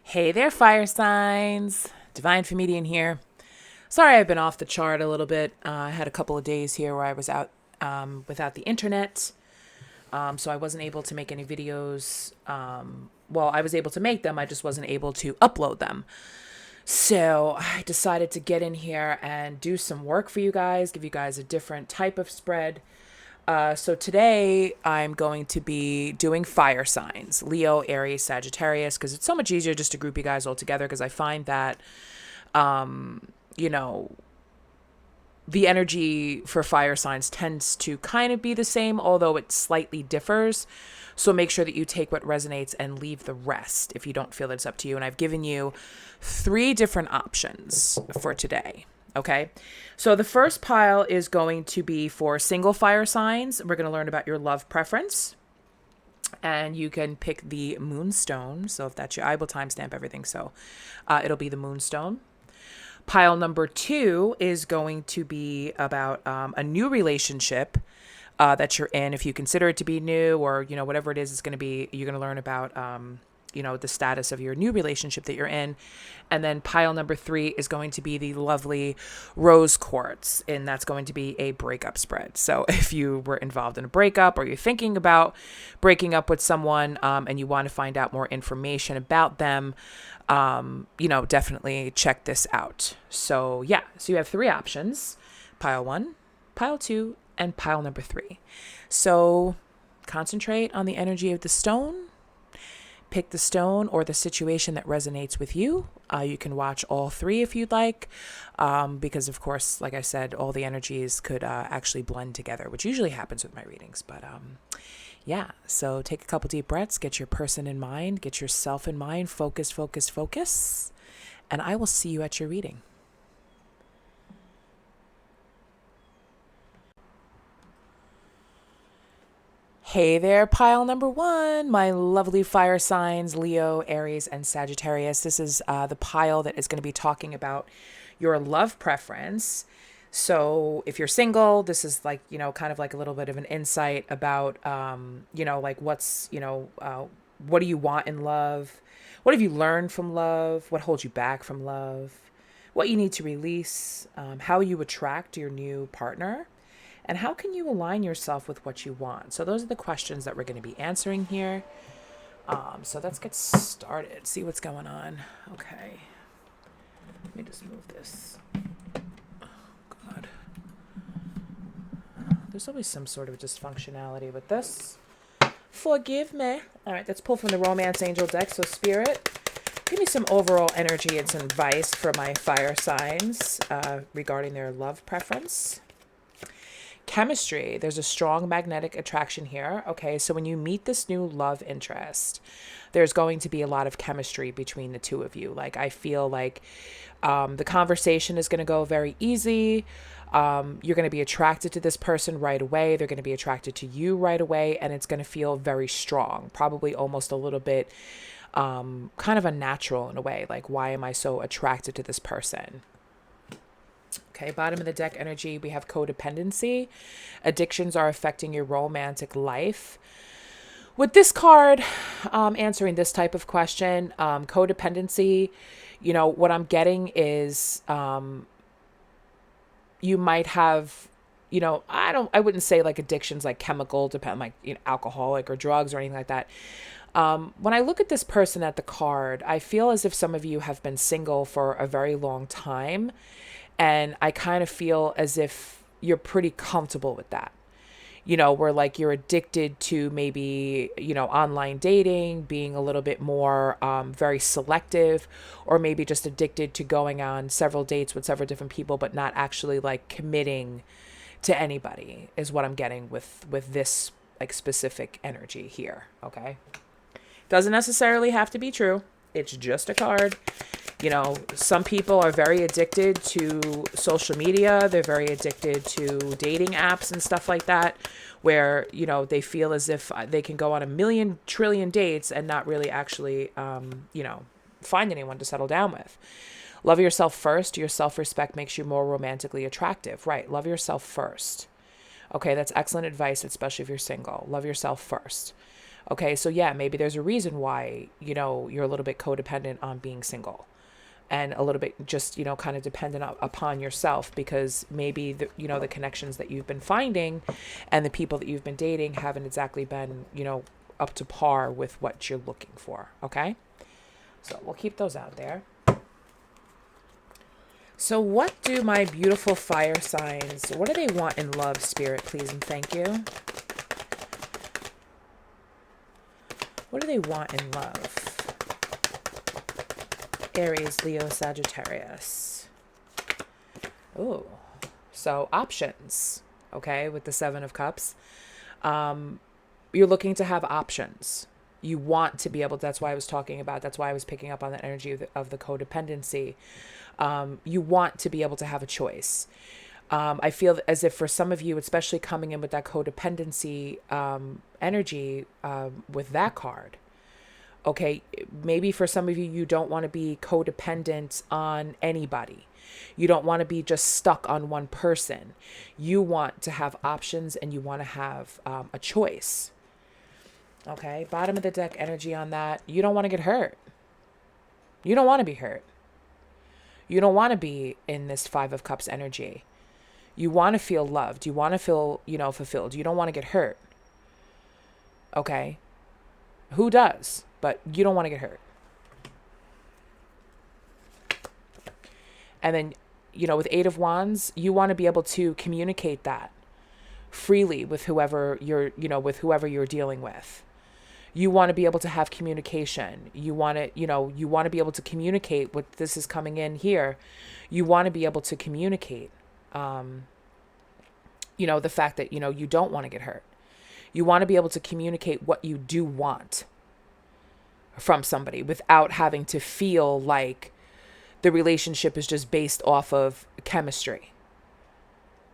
Hey there, fire signs. Devinefemedian here. Sorry, I've been off the chart a little bit. I had a couple of days here where I was out without the internet, so I wasn't able to make any videos. Well, I was able to make them, I just wasn't able to upload them. So I decided to get in here and do some work for you guys, give you guys a different type of spread. So today I'm going to be doing fire signs, Leo, Aries, Sagittarius, because it's so much easier just to group you guys all together because I find that, you know, the energy for fire signs tends to kind of be the same, although it slightly differs. So make sure that you take what resonates and leave the rest if you don't feel that it's up to you. And I've given you 3 different options for today. Okay. So the first pile is going to be for single fire signs. We're going to learn about your love preference. And you can pick the moonstone. So if that's your, I will timestamp everything. So it'll be the moonstone. Pile number 2 is going to be about a new relationship that you're in. If you consider it to be new, or, you know, whatever it is, it's going to be, you're going to learn about, you know, the status of your new relationship that you're in. And then pile number 3 is going to be the lovely rose quartz, and that's going to be a breakup spread. So if you were involved in a breakup, or you're thinking about breaking up with someone, and you want to find out more information about them, you know, definitely check this out. So yeah, so you have 3 options: pile 1, pile 2, and pile number 3. So concentrate on the energy of the stone. Pick the stone or the situation that resonates with you. You can watch all 3 if you'd like, because of course, like I said, all the energies could actually blend together, which usually happens with my readings. But yeah, so take a couple deep breaths, get your person in mind, get yourself in mind, focus, focus, focus, and I will see you at your reading. Hey there, pile number 1, my lovely fire signs, Leo, Aries, and Sagittarius. This is the pile that is going to be talking about your love preference. So if you're single, this is like, you know, kind of like a little bit of an insight about, you know, like what do you want in love? What have you learned from love? What holds you back from love? What you need to release? How you attract your new partner? And how can you align yourself with what you want? So those are the questions that we're going to be answering here. So let's get started. See what's going on. Okay. Let me just move this. Oh, God. There's always some sort of dysfunctionality with this. Forgive me. All right, let's pull from the Romance Angel deck. So Spirit, give me some overall energy and some advice for my fire signs regarding their love preference. Chemistry, there's a strong magnetic attraction here. Okay, so when you meet this new love interest, there's going to be a lot of chemistry between the two of you. Like, I feel like the conversation is going to go very easy. You're going to be attracted to this person right away. They're going to be attracted to you right away, and it's going to feel very strong, probably almost a little bit kind of unnatural in a way. Like, why am I so attracted to this person? Okay, bottom of the deck energy, we have codependency. Addictions are affecting your romantic life. With this card, answering this type of question, codependency, you know, what I'm getting is you might have, you know, I wouldn't say like addictions like chemical, like, you know, alcoholic or drugs or anything like that. When I look at this person at the card, I feel as if some of you have been single for a very long time. And I kind of feel as if you're pretty comfortable with that, you know, where like you're addicted to maybe, you know, online dating, being a little bit more very selective, or maybe just addicted to going on several dates with several different people, but not actually like committing to anybody is what I'm getting with this like specific energy here. Okay. Doesn't necessarily have to be true. It's just a card. You know, some people are very addicted to social media. They're very addicted to dating apps and stuff like that, where, you know, they feel as if they can go on a million trillion dates and not really actually, you know, find anyone to settle down with. Love yourself first. Your self-respect makes you more romantically attractive. Right. Love yourself first. Okay. That's excellent advice, especially if you're single. Love yourself first. Okay, so yeah, maybe there's a reason why, you're a little bit codependent on being single and a little bit just, kind of dependent upon yourself, because maybe the connections that you've been finding and the people that you've been dating haven't exactly been, up to par with what you're looking for. Okay. So we'll keep those out there. So what do my beautiful fire signs, what do they want in love, Spirit, please and thank you? What do they want in love? Aries, Leo, Sagittarius. Oh, so options, okay, with the Seven of Cups. You're looking to have options. You want to be able, that's why I was talking about, that's why I was picking up on the energy of the codependency. You want to be able to have a choice. I feel as if for some of you, especially coming in with that codependency energy with that card, okay, maybe for some of you, you don't want to be codependent on anybody. You don't want to be just stuck on one person. You want to have options and you want to have a choice. Okay, bottom of the deck energy on that. You don't want to get hurt. You don't want to be hurt. You don't want to be in this Five of Cups energy. You want to feel loved. You want to feel, fulfilled. You don't want to get hurt. Okay. Who does? But you don't want to get hurt. And then, with Eight of Wands, you want to be able to communicate that freely with whoever you're dealing with. You want to be able to have communication. You want to, you want to be able to communicate what this is coming in here. You want to be able to communicate, the fact that, you don't want to get hurt. You want to be able to communicate what you do want from somebody without having to feel like the relationship is just based off of chemistry.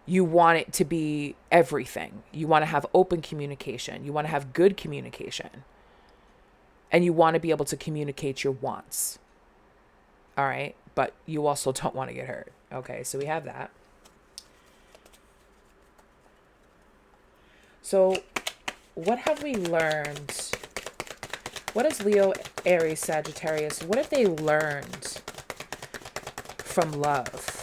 You want it to be everything. You want to have open communication. You want to have good communication. And you want to be able to communicate your wants. All right. But you also don't want to get hurt. Okay. So we have that. So what have we learned? What is Leo, Aries, Sagittarius? What have they learned from love?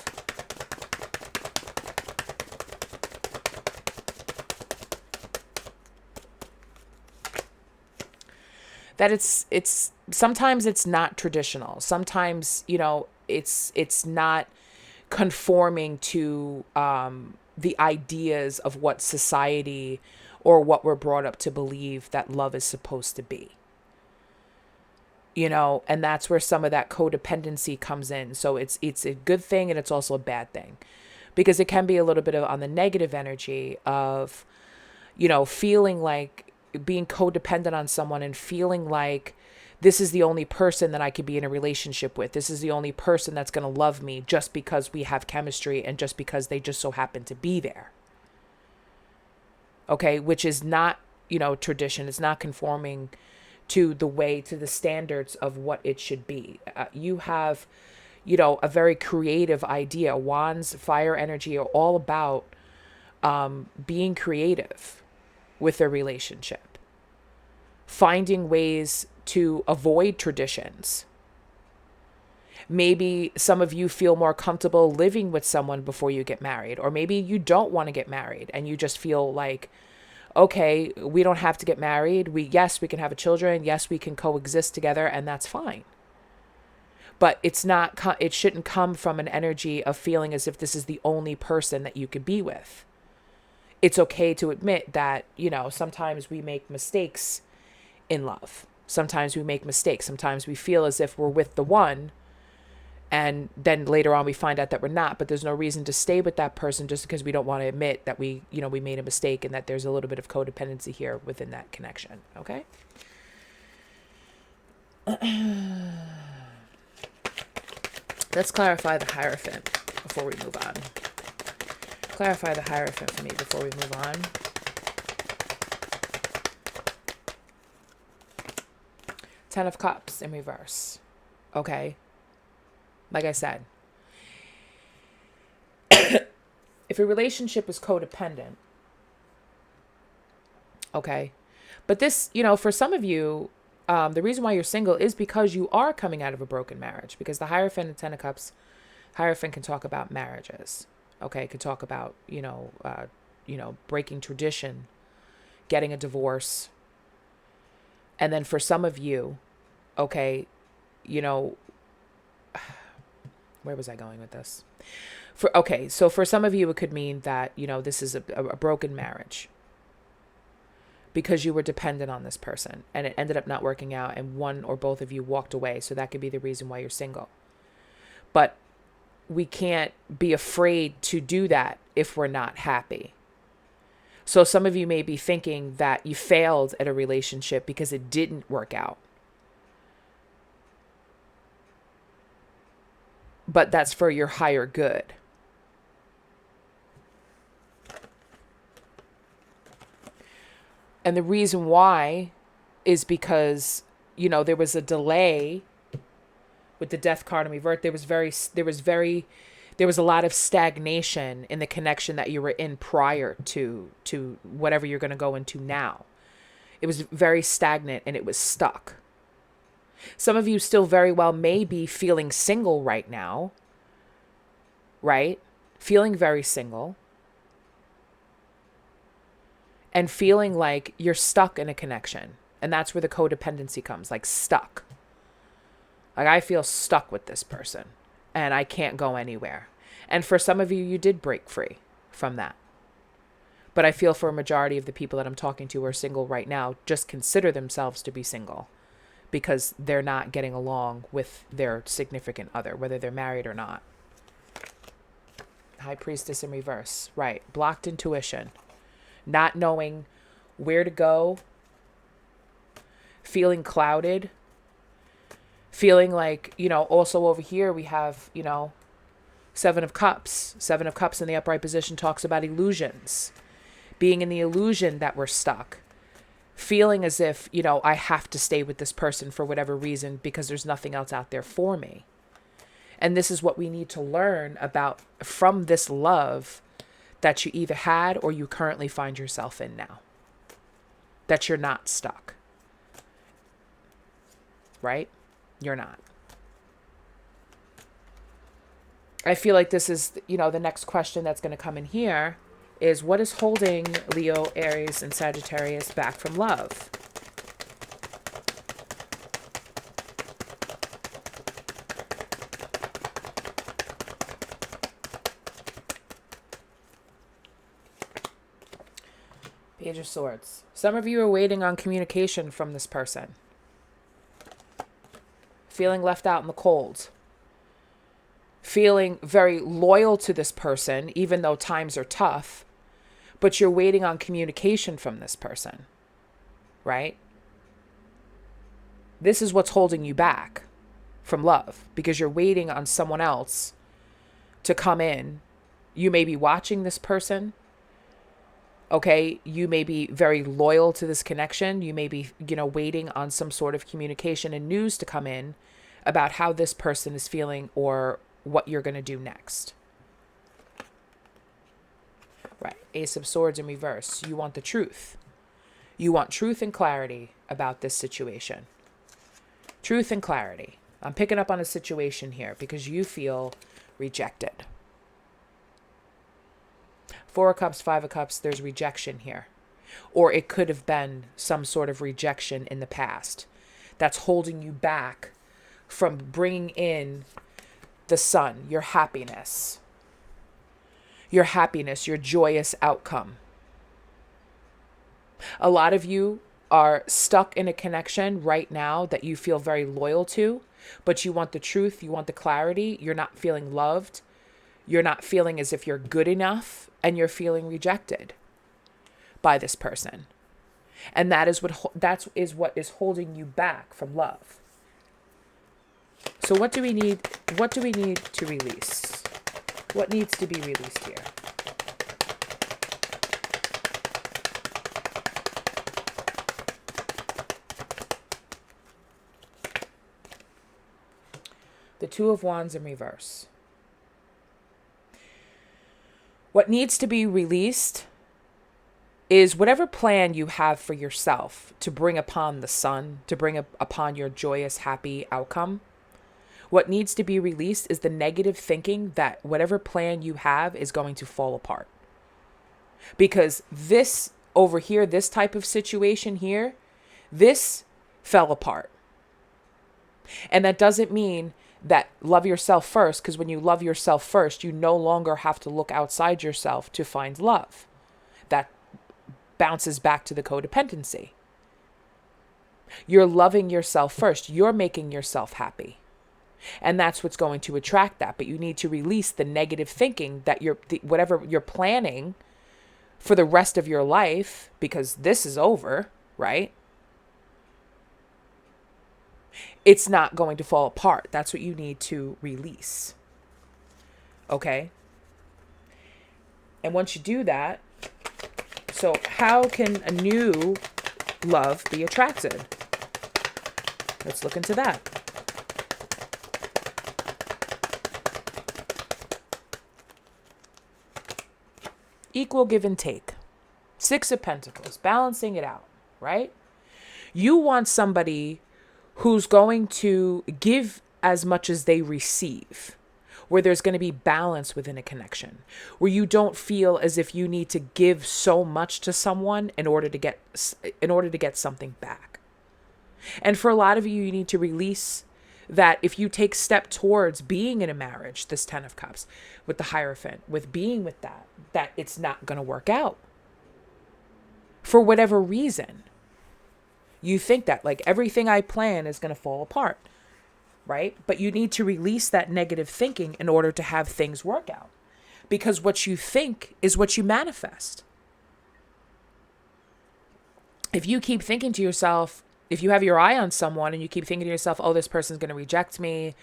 That it's sometimes it's not traditional. Sometimes, it's not conforming to the ideas of what society or what we're brought up to believe that love is supposed to be. And that's where some of that codependency comes in. So it's a good thing and it's also a bad thing, because it can be a little bit of on the negative energy of, feeling like being codependent on someone and feeling like this is the only person that I could be in a relationship with. This is the only person that's going to love me just because we have chemistry and just because they just so happen to be there. Okay, which is not, tradition. It's not conforming to the standards of what it should be. You have, a very creative idea. Wands, fire energy are all about being creative with their relationship, finding ways to avoid traditions. Maybe some of you feel more comfortable living with someone before you get married, or maybe you don't want to get married and you just feel like, okay, we don't have to get married. Yes, we can have children. Yes, we can coexist together, and that's fine. But it shouldn't come from an energy of feeling as if this is the only person that you could be with. It's okay to admit that, sometimes we make mistakes in love. Sometimes we make mistakes. Sometimes we feel as if we're with the one, and then later on we find out that we're not, but there's no reason to stay with that person just because we don't want to admit that we made a mistake and that there's a little bit of codependency here within that connection. Okay. Let's clarify the Hierophant before we move on. Clarify the Hierophant for me before we move on. Ten of Cups in reverse. Okay. Like I said, if a relationship is codependent, okay, But this, for some of you, the reason why you're single is because you are coming out of a broken marriage, because the Hierophant and Ten of Cups, Hierophant can talk about marriages. Okay. Could talk about, breaking tradition, getting a divorce. And then for some of you, okay, where was I going with this? So for some of you, it could mean that, this is a broken marriage because you were dependent on this person and it ended up not working out and one or both of you walked away. So that could be the reason why you're single. But we can't be afraid to do that if we're not happy. So some of you may be thinking that you failed at a relationship because it didn't work out. But that's for your higher good. And the reason why is because, there was a delay with the Death card in reverse. There was a lot of stagnation in the connection that you were in prior to whatever you're going to go into now. It was very stagnant and it was stuck. Some of you still very well may be feeling single right now, right? Feeling very single. And feeling like you're stuck in a connection. And that's where the codependency comes, like stuck. Like I feel stuck with this person and I can't go anywhere. And for some of you, you did break free from that. But I feel for a majority of the people that I'm talking to who are single right now, just consider themselves to be single because they're not getting along with their significant other, whether they're married or not. High Priestess in reverse, right? Blocked intuition. Not knowing where to go, feeling clouded, feeling like, also over here we have, Seven of Cups. Seven of Cups in the upright position talks about illusions, being in the illusion that we're stuck, feeling as if, I have to stay with this person for whatever reason because there's nothing else out there for me. And this is what we need to learn about from this love that you either had or you currently find yourself in now. That you're not stuck. Right? You're not. I feel like this is, the next question that's going to come in here is what is holding Leo, Aries, and Sagittarius back from love? Page of Swords. Some of you are waiting on communication from this person. Feeling left out in the cold. Feeling very loyal to this person, even though times are tough, but you're waiting on communication from this person, right? This is what's holding you back from love because you're waiting on someone else to come in. You may be watching this person. Okay, you may be very loyal to this connection. You may be, waiting on some sort of communication and news to come in about how this person is feeling or what you're going to do next. Right, Ace of Swords in reverse. You want the truth. You want truth and clarity about this situation. Truth and clarity. I'm picking up on a situation here because you feel rejected. Four of Cups, Five of Cups, there's rejection here. Or it could have been some sort of rejection in the past that's holding you back from bringing in the sun, your happiness, your joyous outcome. A lot of you are stuck in a connection right now that you feel very loyal to, but you want the truth, you want the clarity, you're not feeling loved, you're not feeling as if you're good enough, and you're feeling rejected by this person. And that is what is holding you back from love. So what do we need to release? What needs to be released here? The Two of Wands in reverse. What needs to be released is whatever plan you have for yourself to bring upon the sun, to bring upon your joyous, happy outcome. What needs to be released is the negative thinking that whatever plan you have is going to fall apart. Because this over here, this type of situation here, this fell apart. And that doesn't mean that love yourself first, because when you love yourself first, you no longer have to look outside yourself to find love. That bounces back to the codependency. You're loving yourself first. You're making yourself happy. And that's what's going to attract that. But you need to release the negative thinking that whatever you're planning for the rest of your life, because this is over, right? It's not going to fall apart. That's what you need to release. Okay? And once you do that, so how can a new love be attracted? Let's look into that. Equal give and take. 6 of Pentacles, balancing it out, right? You want somebody who's going to give as much as they receive, where there's going to be balance within a connection, where you don't feel as if you need to give so much to someone in order to get something back. And for a lot of you, you need to release that if you take step towards being in a marriage, this 10 of Cups, with the Hierophant, with being with that it's not going to work out. For whatever reason, you think that like everything I plan is going to fall apart, right? But you need to release that negative thinking in order to have things work out. Because what you think is what you manifest. If you keep thinking to yourself, if you have your eye on someone and you keep thinking to yourself, oh, this person's going to reject me.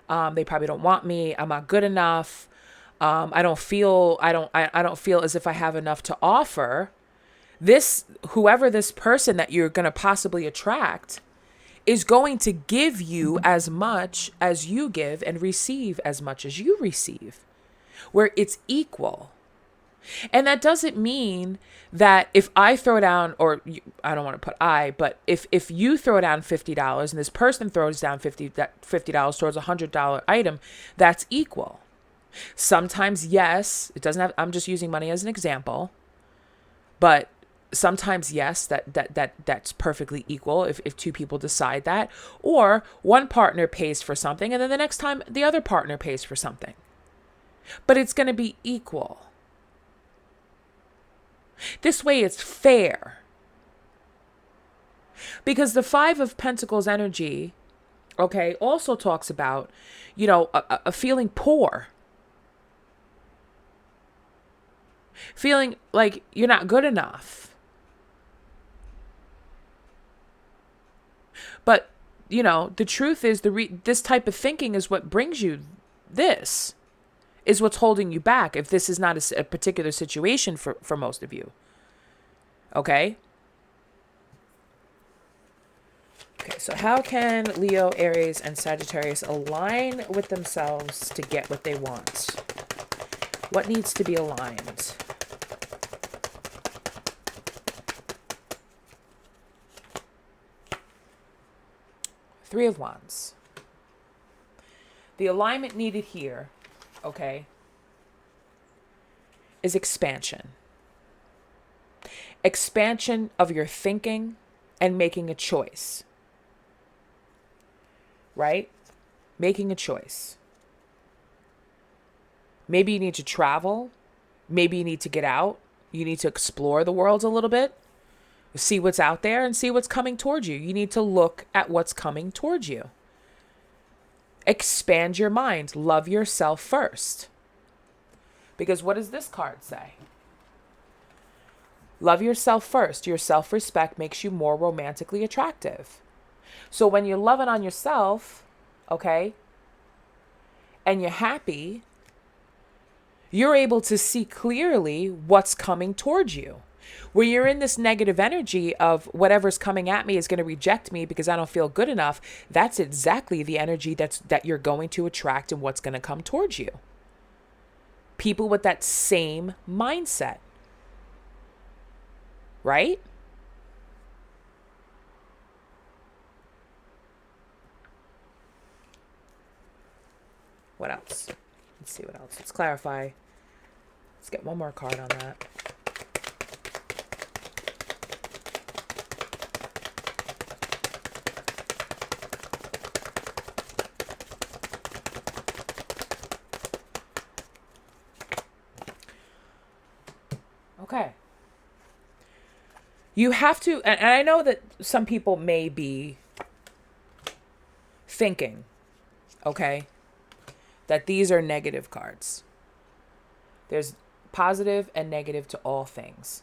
They probably don't want me. I'm not good enough. I don't feel as if I have enough to offer. Whoever this person that you're going to possibly attract is going to give you as much as you give and receive as much as you receive, where it's equal. And that doesn't mean that if I throw down, I don't want to put but if you throw down $50 and this person throws down $50 towards a $100 item, that's equal. Sometimes, yes, it doesn't have, I'm just using money as an example, but sometimes, yes, that's perfectly equal if 2 people decide that, or one partner pays for something and then the next time the other partner pays for something, but it's going to be equal. This way it's fair. Because the 5 of Pentacles energy, okay, also talks about, a feeling poor. Feeling like you're not good enough. But, the truth is this type of thinking is what brings you this. Is what's holding you back if this is not a particular situation for most of you. Okay? Okay, so how can Leo, Aries, and Sagittarius align with themselves to get what they want? What needs to be aligned? Three of Wands. The alignment needed here, okay, is expansion. Expansion of your thinking and making a choice. Right? Making a choice. Maybe you need to travel. Maybe you need to get out. You need to explore the world a little bit. See what's out there and see what's coming towards you. You need to look at what's coming towards you. Expand your mind. Love yourself first. Because what does this card say? Love yourself first. Your self-respect makes you more romantically attractive. So when you're loving on yourself, okay, and you're happy, you're able to see clearly what's coming towards you. Where you're in this negative energy of whatever's coming at me is going to reject me because I don't feel good enough, that's exactly the energy that you're going to attract and what's going to come towards you. People with that same mindset. right? What else? Let's see what else. Let's clarify. Let's get one more card on that. Okay. You have to, and I know that some people may be thinking, okay, that these are negative cards. There's positive and negative to all things.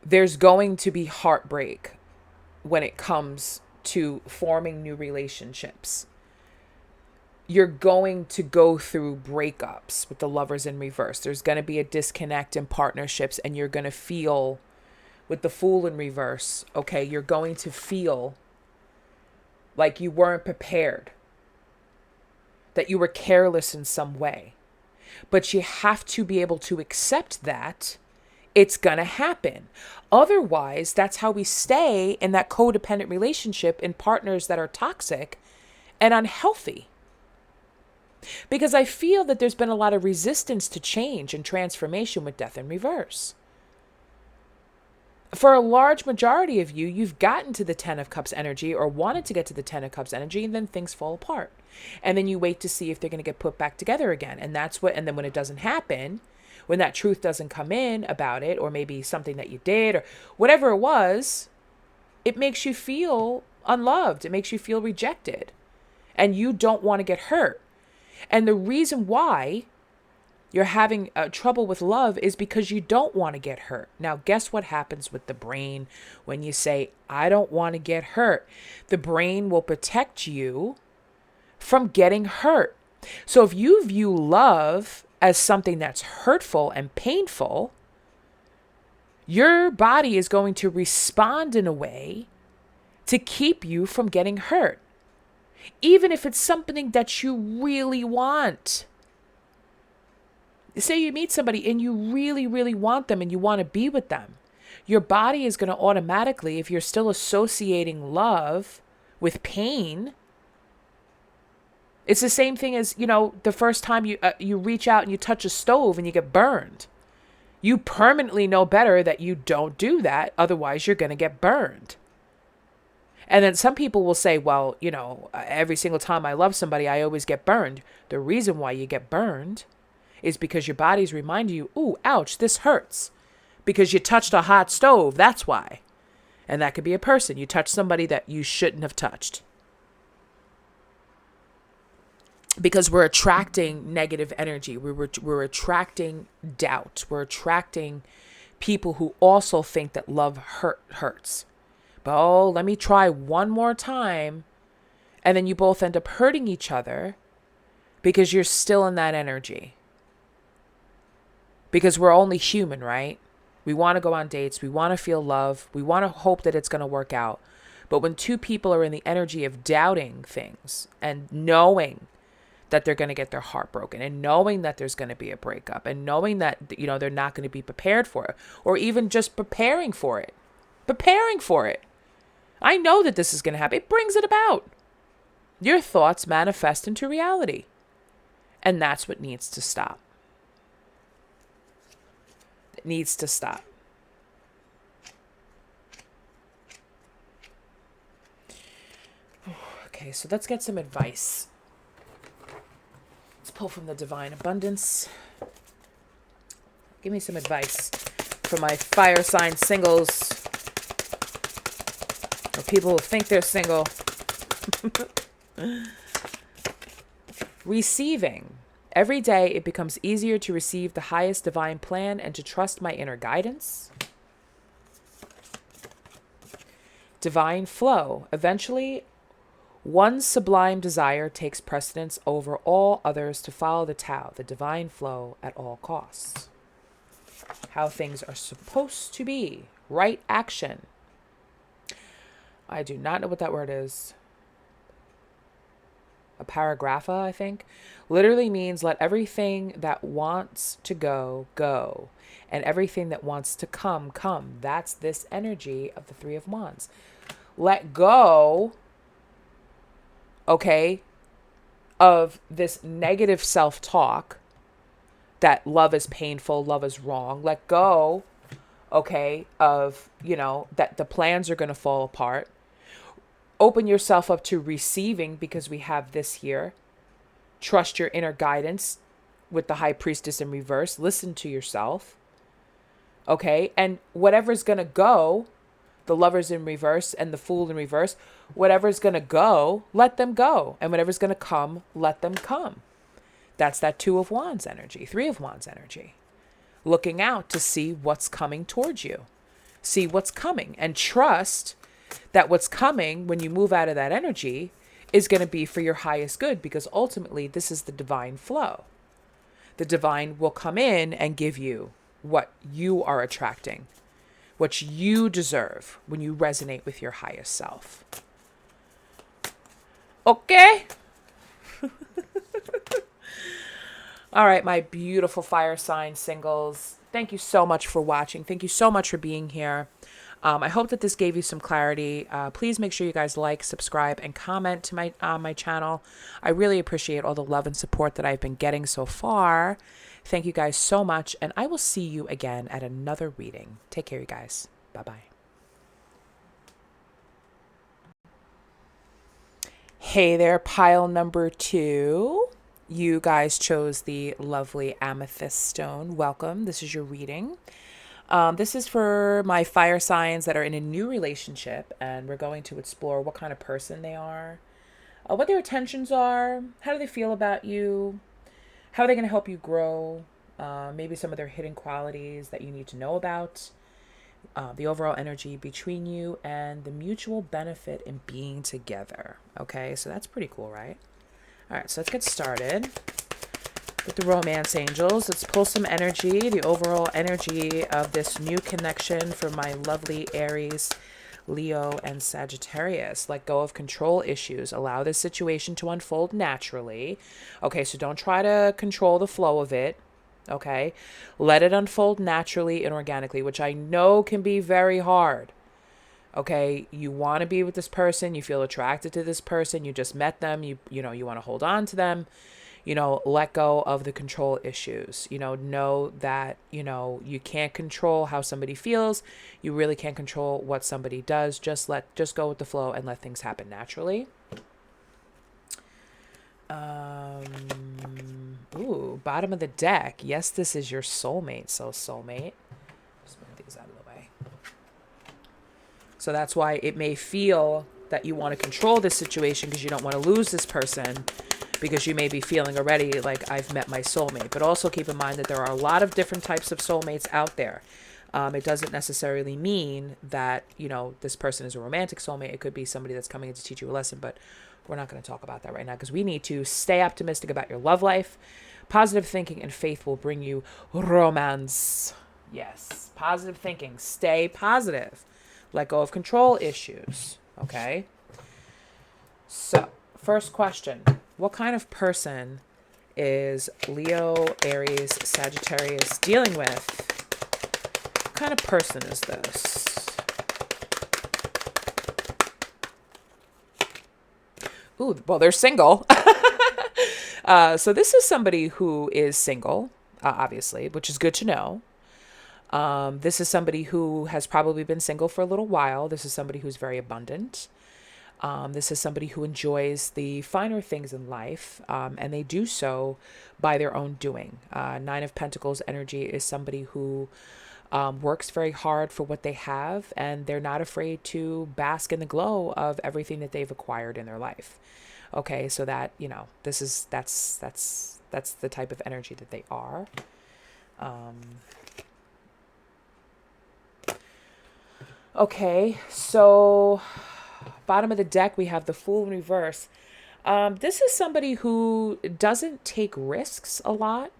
There's going to be heartbreak when it comes to forming new relationships. You're going to go through breakups with the Lovers in reverse. There's going to be a disconnect in partnerships, and you're going to feel with the Fool in reverse, okay, you're going to feel like you weren't prepared, that you were careless in some way. But you have to be able to accept that it's going to happen. Otherwise, that's how we stay in that codependent relationship in partners that are toxic and unhealthy. Because I feel that there's been a lot of resistance to change and transformation with Death in reverse. For a large majority of you, you've gotten to the 10 of Cups energy or wanted to get to the 10 of Cups energy, and then things fall apart. And then you wait to see if they're going to get put back together again. And then when it doesn't happen, when that truth doesn't come in about it, or maybe something that you did or whatever it was, it makes you feel unloved. It makes you feel rejected. And you don't want to get hurt. And the reason why you're having trouble with love is because you don't want to get hurt. Now, guess what happens with the brain when you say, I don't want to get hurt? The brain will protect you from getting hurt. So if you view love as something that's hurtful and painful, your body is going to respond in a way to keep you from getting hurt. Even if it's something that you really want. Say you meet somebody and you really, really want them and you want to be with them. Your body is going to automatically, if you're still associating love with pain, it's the same thing as, the first time you reach out and you touch a stove and you get burned. You permanently know better that you don't do that. Otherwise, you're going to get burned. And then some people will say, well, every single time I love somebody, I always get burned. The reason why you get burned is because your body's reminding you, ooh, ouch, this hurts. Because you touched a hot stove, that's why. And that could be a person. You touched somebody that you shouldn't have touched. Because we're attracting negative energy. We're attracting doubt. We're attracting people who also think that love hurts. But let me try one more time. And then you both end up hurting each other because you're still in that energy. Because we're only human, right? We want to go on dates. We want to feel love. We want to hope that it's going to work out. But when two people are in the energy of doubting things and knowing that they're going to get their heart broken and knowing that there's going to be a breakup and knowing that, they're not going to be prepared for it, or even just preparing for it. I know that this is going to happen. It brings it about. Your thoughts manifest into reality. And that's what needs to stop. It needs to stop. Okay, so let's get some advice. Let's pull from the Divine Abundance. Give me some advice for my fire sign singles. Or people who think they're single. Receiving. Every day it becomes easier to receive the highest divine plan and to trust my inner guidance. Divine flow. Eventually, one sublime desire takes precedence over all others to follow the Tao, the divine flow at all costs. How things are supposed to be. Right action. I do not know what that word is. a paragrapha, I think, literally means let everything that wants to go, go. And everything that wants to come, come. That's this energy of the Three of Wands. Let go, okay, of this negative self-talk that love is painful, love is wrong. Let go, okay, of, that the plans are going to fall apart. Open yourself up to receiving, because we have this here. Trust your inner guidance with the High Priestess in reverse. Listen to yourself. Okay. And whatever's going to go, the Lovers in reverse and the Fool in reverse, whatever's going to go, let them go. And whatever's going to come, let them come. That's that Two of Wands energy, Three of Wands energy. Looking out to see what's coming towards you. See what's coming and trust that what's coming when you move out of that energy is going to be for your highest good, because ultimately this is the divine flow. The divine will come in and give you what you are attracting, what you deserve when you resonate with your highest self. Okay? All right, my beautiful fire sign singles. Thank you so much for watching. Thank you so much for being here. I hope that this gave you some clarity. Please make sure you guys like, subscribe, and comment to my channel. I really appreciate all the love and support that I've been getting so far. Thank you guys so much, and I will see you again at another reading. Take care, you guys. Bye-bye. Hey there, pile number 2. You guys chose the lovely Amethyst stone. Welcome. This is your reading. This is for my fire signs that are in a new relationship, and we're going to explore what kind of person they are, what their intentions are, how do they feel about you, how are they going to help you grow, maybe some of their hidden qualities that you need to know about, the overall energy between you, and the mutual benefit in being together. Okay, so that's pretty cool, right? All right, so let's get started with the romance angels. Let's pull some energy, the overall energy of this new connection for my lovely Aries, Leo, and Sagittarius. Let go of control issues. Allow this situation to unfold naturally. Okay, so don't try to control the flow of it. Okay, let it unfold naturally and organically, which I know can be very hard. Okay, you want to be with this person, you feel attracted to this person, you just met them, you want to hold on to them, let go of the control issues. Know that, you can't control how somebody feels. You really can't control what somebody does. Just go with the flow and let things happen naturally. Ooh, bottom of the deck. Yes, this is your soulmate. So soulmate. Just move these out of the way. So that's why it may feel that you want to control this situation because you don't want to lose this person, because you may be feeling already like I've met my soulmate. But also keep in mind that there are a lot of different types of soulmates out there. It doesn't necessarily mean that, this person is a romantic soulmate. It could be somebody that's coming in to teach you a lesson, but we're not going to talk about that right now because we need to stay optimistic about your love life. Positive thinking and faith will bring you romance. Yes, positive thinking. Stay positive. Let go of control issues. Okay? So, first question. What kind of person is Leo, Aries, Sagittarius dealing with? What kind of person is this? Ooh, well, they're single. So this is somebody who is single, obviously, which is good to know. This is somebody who has probably been single for a little while. This is somebody who's very abundant. This is somebody who enjoys the finer things in life, and they do so by their own doing. Nine of Pentacles energy is somebody who works very hard for what they have, and they're not afraid to bask in the glow of everything that they've acquired in their life. Okay, so that, that's the type of energy that they are. Okay, so bottom of the deck, we have the Fool in reverse. This is somebody who doesn't take risks a lot.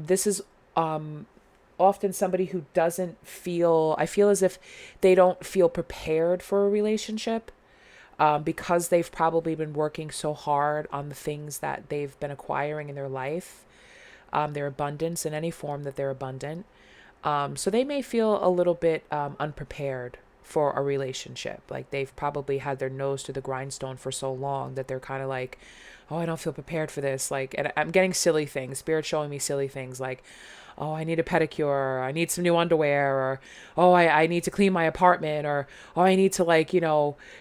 This is often somebody who doesn't feel, I feel as if they don't feel prepared for a relationship. because they've probably been working so hard on the things that they've been acquiring in their life, their abundance in any form that they're abundant. So they may feel a little bit unprepared for a relationship. Like they've probably had their nose to the grindstone for so long that they're kind of like, oh, I don't feel prepared for this. Like, and I'm getting silly things, spirit showing me silly things like, oh, I need a pedicure, or I need some new underwear, or, oh, I need to clean my apartment, or, oh, I need to like,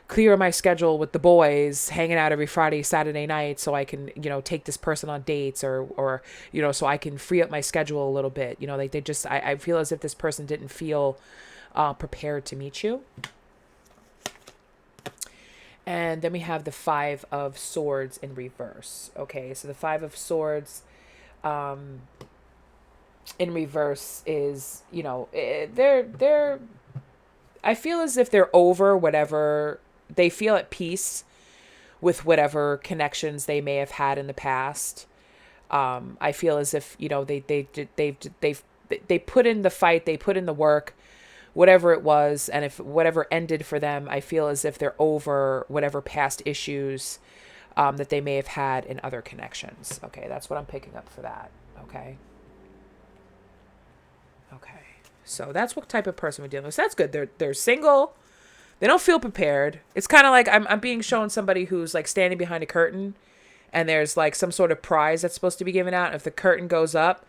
clear my schedule with the boys, hanging out every Friday, Saturday night so I can, take this person on dates, or, so I can free up my schedule a little bit. Like they just, I feel as if this person didn't feel prepared to meet you. And then we have the Five of Swords in reverse. Okay, so the Five of Swords in reverse is, they're I feel as if they're over whatever, they feel at peace with whatever connections they may have had in the past. I feel as if, they put in the fight, they put in the work, whatever it was, and if whatever ended for them, I feel as if they're over whatever past issues that they may have had in other connections. Okay, that's what I'm picking up for that. Okay. Okay. So that's what type of person we're dealing with. So that's good. They're single. They don't feel prepared. It's kind of like I'm being shown somebody who's like standing behind a curtain, and there's like some sort of prize that's supposed to be given out. And if the curtain goes up,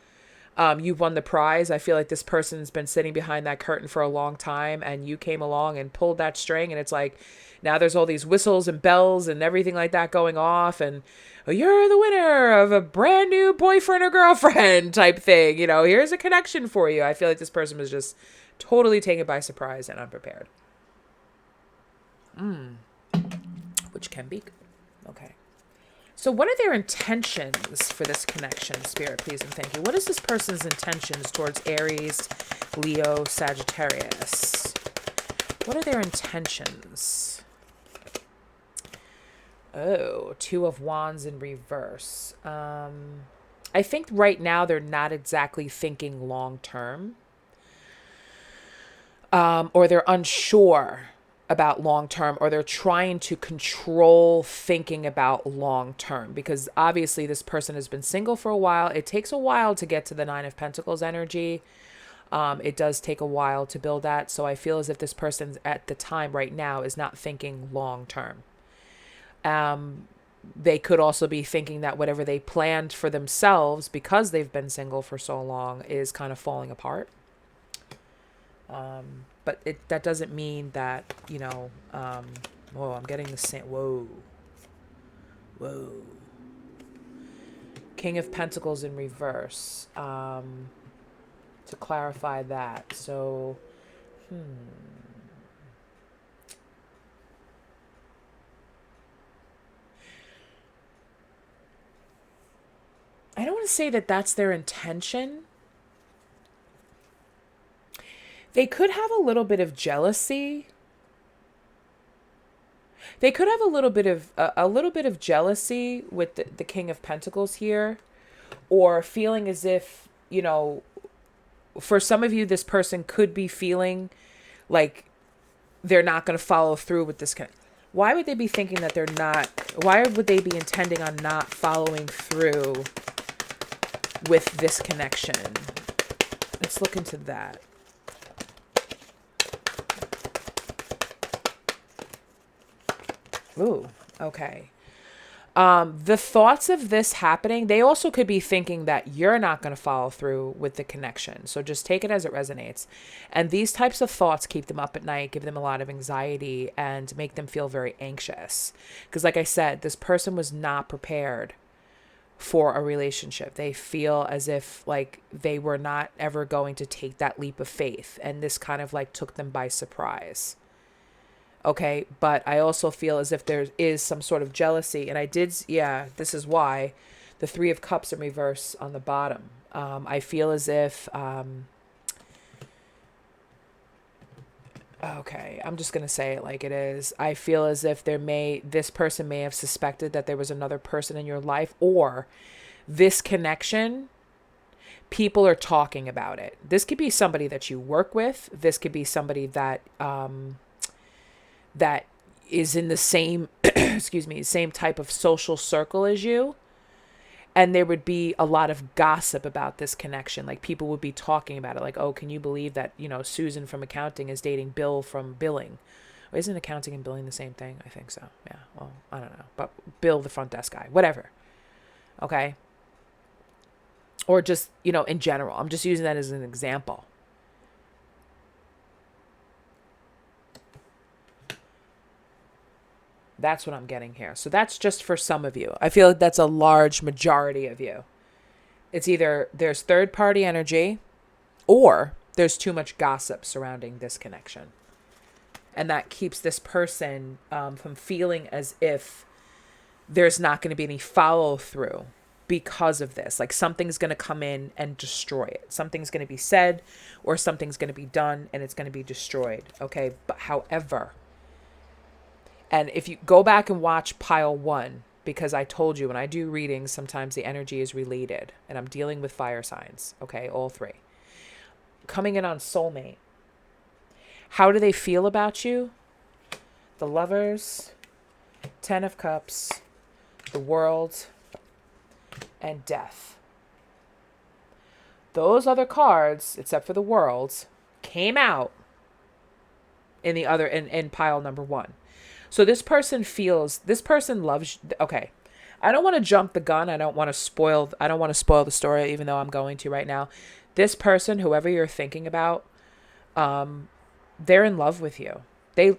you won the prize. I feel like this person's been sitting behind that curtain for a long time, and you came along and pulled that string, and it's like now there's all these whistles and bells and everything like that going off, and you're the winner of a brand new boyfriend or girlfriend type thing. Here's a connection for you. I feel like this person was just totally taken by surprise and unprepared. Which can be good. Okay. So what are their intentions for this connection, Spirit, please and thank you? What is this person's intentions towards Aries, Leo, Sagittarius? What are their intentions? Oh, Two of Wands in reverse. I think right now they're not exactly thinking long term. Or they're unsure about long term, or they're trying to control thinking about long term, because obviously this person has been single for a while. It takes a while to get to the Nine of Pentacles energy. It does take a while to build that. So I feel as if this person at the time right now is not thinking long term. They could also be thinking that whatever they planned for themselves, because they've been single for so long, is kind of falling apart. But that doesn't mean that, whoa, I'm getting the same. Whoa. King of Pentacles in reverse. To clarify that. So, I don't want to say that that's their intention. They could have a little bit of jealousy. They could have a little bit of jealousy with the King of Pentacles here, or feeling as if, for some of you, this person could be feeling like they're not going to follow through with this. Why would they be thinking that they're not? Why would they be intending on not following through with this connection? Let's look into that. Ooh, okay. The thoughts of this happening, they also could be thinking that you're not going to follow through with the connection. So just take it as it resonates. And these types of thoughts keep them up at night, give them a lot of anxiety, and make them feel very anxious. Because like I said, this person was not prepared for a relationship. They feel as if like they were not ever going to take that leap of faith. And this kind of like took them by surprise. Okay, but I also feel as if there is some sort of jealousy. And this is why the Three of Cups in reverse on the bottom. I feel as if, okay, I'm just going to say it like it is. I feel as if this person may have suspected that there was another person in your life, or this connection, people are talking about it. This could be somebody that you work with. This could be somebody that is in the same, excuse me, same type of social circle as you. And there would be a lot of gossip about this connection. Like people would be talking about it. Like, oh, can you believe that, Susan from accounting is dating Bill from billing? Or isn't accounting and billing the same thing? I think so. Yeah. Well, I don't know. But Bill, the front desk guy, whatever. Okay. Or just, in general. I'm just using that as an example. That's what I'm getting here. So that's just for some of you. I feel like that's a large majority of you. It's either there's third party energy or there's too much gossip surrounding this connection. And that keeps this person from feeling as if there's not going to be any follow through because of this. Like something's going to come in and destroy it. Something's going to be said or something's going to be done and it's going to be destroyed. Okay. But however, and if you go back and watch pile 1, because I told you when I do readings, sometimes the energy is related and I'm dealing with fire signs. Okay. All 3 coming in on soulmate. How do they feel about you? The Lovers, 10 of Cups, the World, and Death. Those other cards, except for the World, came out in the other in pile number 1. So this person loves. Okay, I don't want to jump the gun. I don't want to spoil the story, even though I'm going to right now. This person, whoever you're thinking about, they're in love with you. They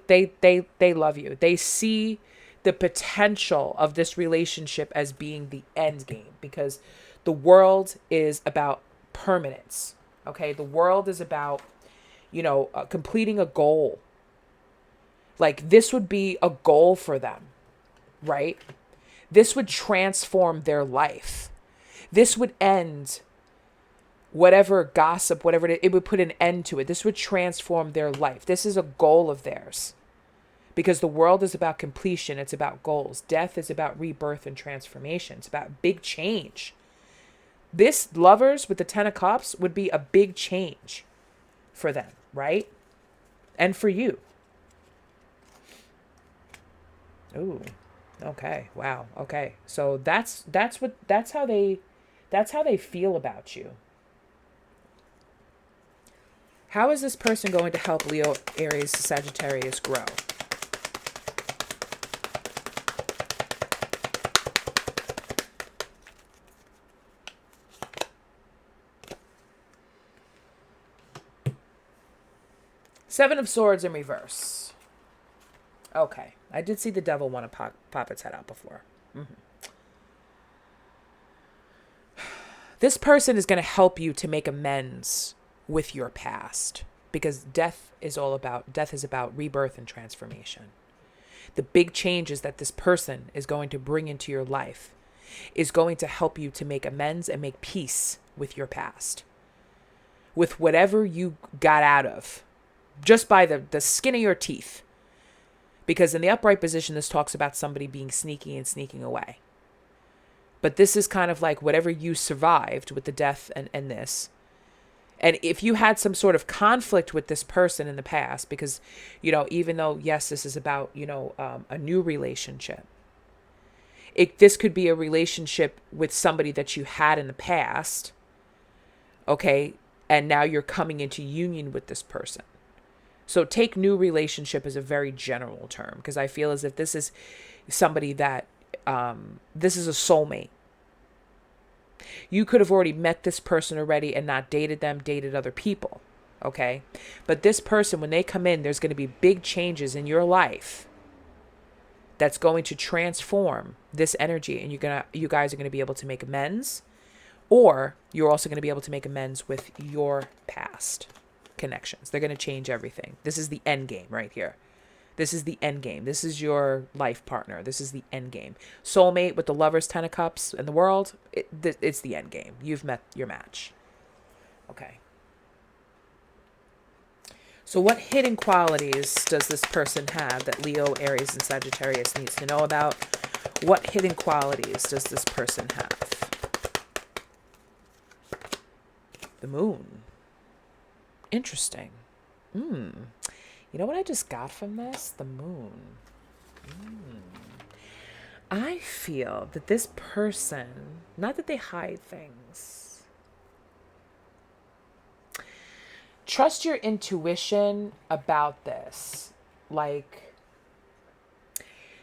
love you. They see the potential of this relationship as being the end game because the World is about permanence. Okay. The World is about, completing a goal. Like this would be a goal for them, right? This would transform their life. This would end whatever gossip, whatever it would put an end to it. This would transform their life. This is a goal of theirs because the World is about completion. It's about goals. Death is about rebirth and transformation. It's about big change. This Lovers with the 10 of Cups would be a big change for them, right? And for you. Ooh. Okay. Wow. Okay. So that's how they feel about you. How is this person going to help Leo, Aries, Sagittarius grow? Seven of Swords in reverse. Okay. I did see the Devil want to pop its head out before. Mm-hmm. This person is going to help you to make amends with your past because death is about rebirth and transformation. The big changes that this person is going to bring into your life is going to help you to make amends and make peace with your past, with whatever you got out of just by the skin of your teeth. Because in the upright position, this talks about somebody being sneaky and sneaking away. But this is kind of like whatever you survived with the death and this. And if you had some sort of conflict with this person in the past, because, even though, yes, this is about, a new relationship, this could be a relationship with somebody that you had in the past, okay, and now you're coming into union with this person. So take new relationship as a very general term, because I feel as if this is somebody that, this is a soulmate. You could have already met this person already and not dated them, dated other people. Okay. But this person, when they come in, there's going to be big changes in your life that's going to transform this energy. And you guys are going to be able to make amends, or you're also going to be able to make amends with your past connections. They're going to change everything. This is the end game right here. This is the end game. This is your life partner. This is the end game. Soulmate with the Lovers, 10 of Cups, and the World, it's the end game. You've met your match. Okay. So what hidden qualities does this person have that Leo, Aries, and Sagittarius needs to know about? What hidden qualities does this person have? The Moon. Interesting. You know what I just got from this? The Moon. I feel that this person, not that they hide things, trust your intuition about this. Like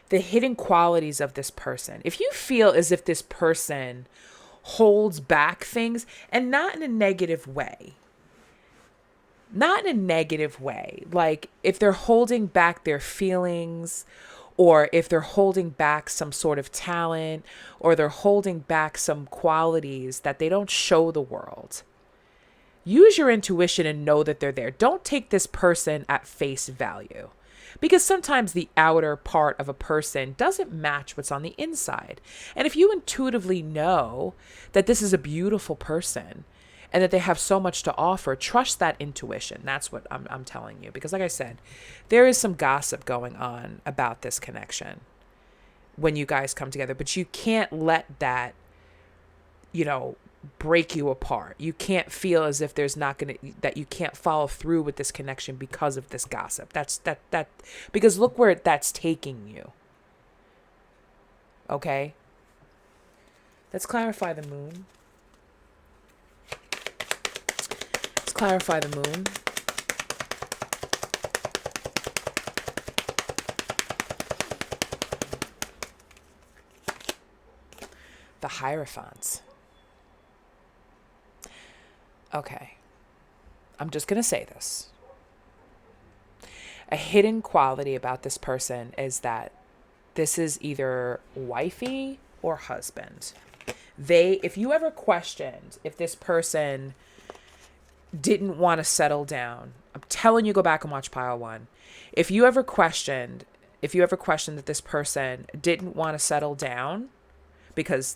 the hidden qualities of this person. If you feel as if this person holds back things, and not in a negative way, not in a negative way, like if they're holding back their feelings, or if they're holding back some sort of talent, or they're holding back some qualities that they don't show the world, use your intuition and know that they're there. Don't take this person at face value, because sometimes the outer part of a person doesn't match what's on the inside. And if you intuitively know that this is a beautiful person and that they have so much to offer, trust that intuition. That's what I'm telling you. Because like I said, there is some gossip going on about this connection when you guys come together, but you can't let that, break you apart. You can't feel as if that you can't follow through with this connection because of this gossip. Because look where that's taking you. Okay? Let's clarify the moon. Let's clarify the moon. The Hierophants. Okay, I'm just going to say this. A hidden quality about this person is that this is either wifey or husband. If you ever questioned if this person didn't want to settle down, I'm telling you, go back and watch pile 1. If you ever questioned that this person didn't want to settle down, because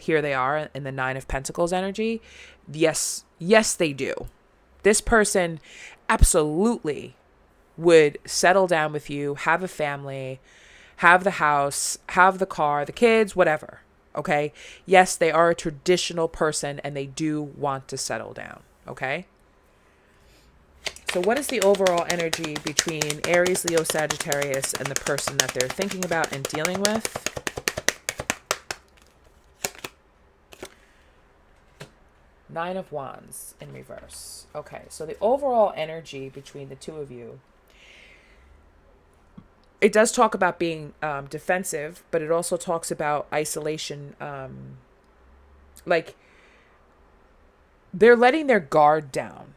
here they are in the 9 of Pentacles energy. Yes, they do. This person absolutely would settle down with you, have a family, have the house, have the car, the kids, whatever. Okay. Yes, they are a traditional person and they do want to settle down. Okay. So what is the overall energy between Aries, Leo, Sagittarius, and the person that they're thinking about and dealing with? Nine of Wands in reverse. Okay, so the overall energy between the two of you, it does talk about being defensive, but it also talks about isolation. Like they're letting their guard down.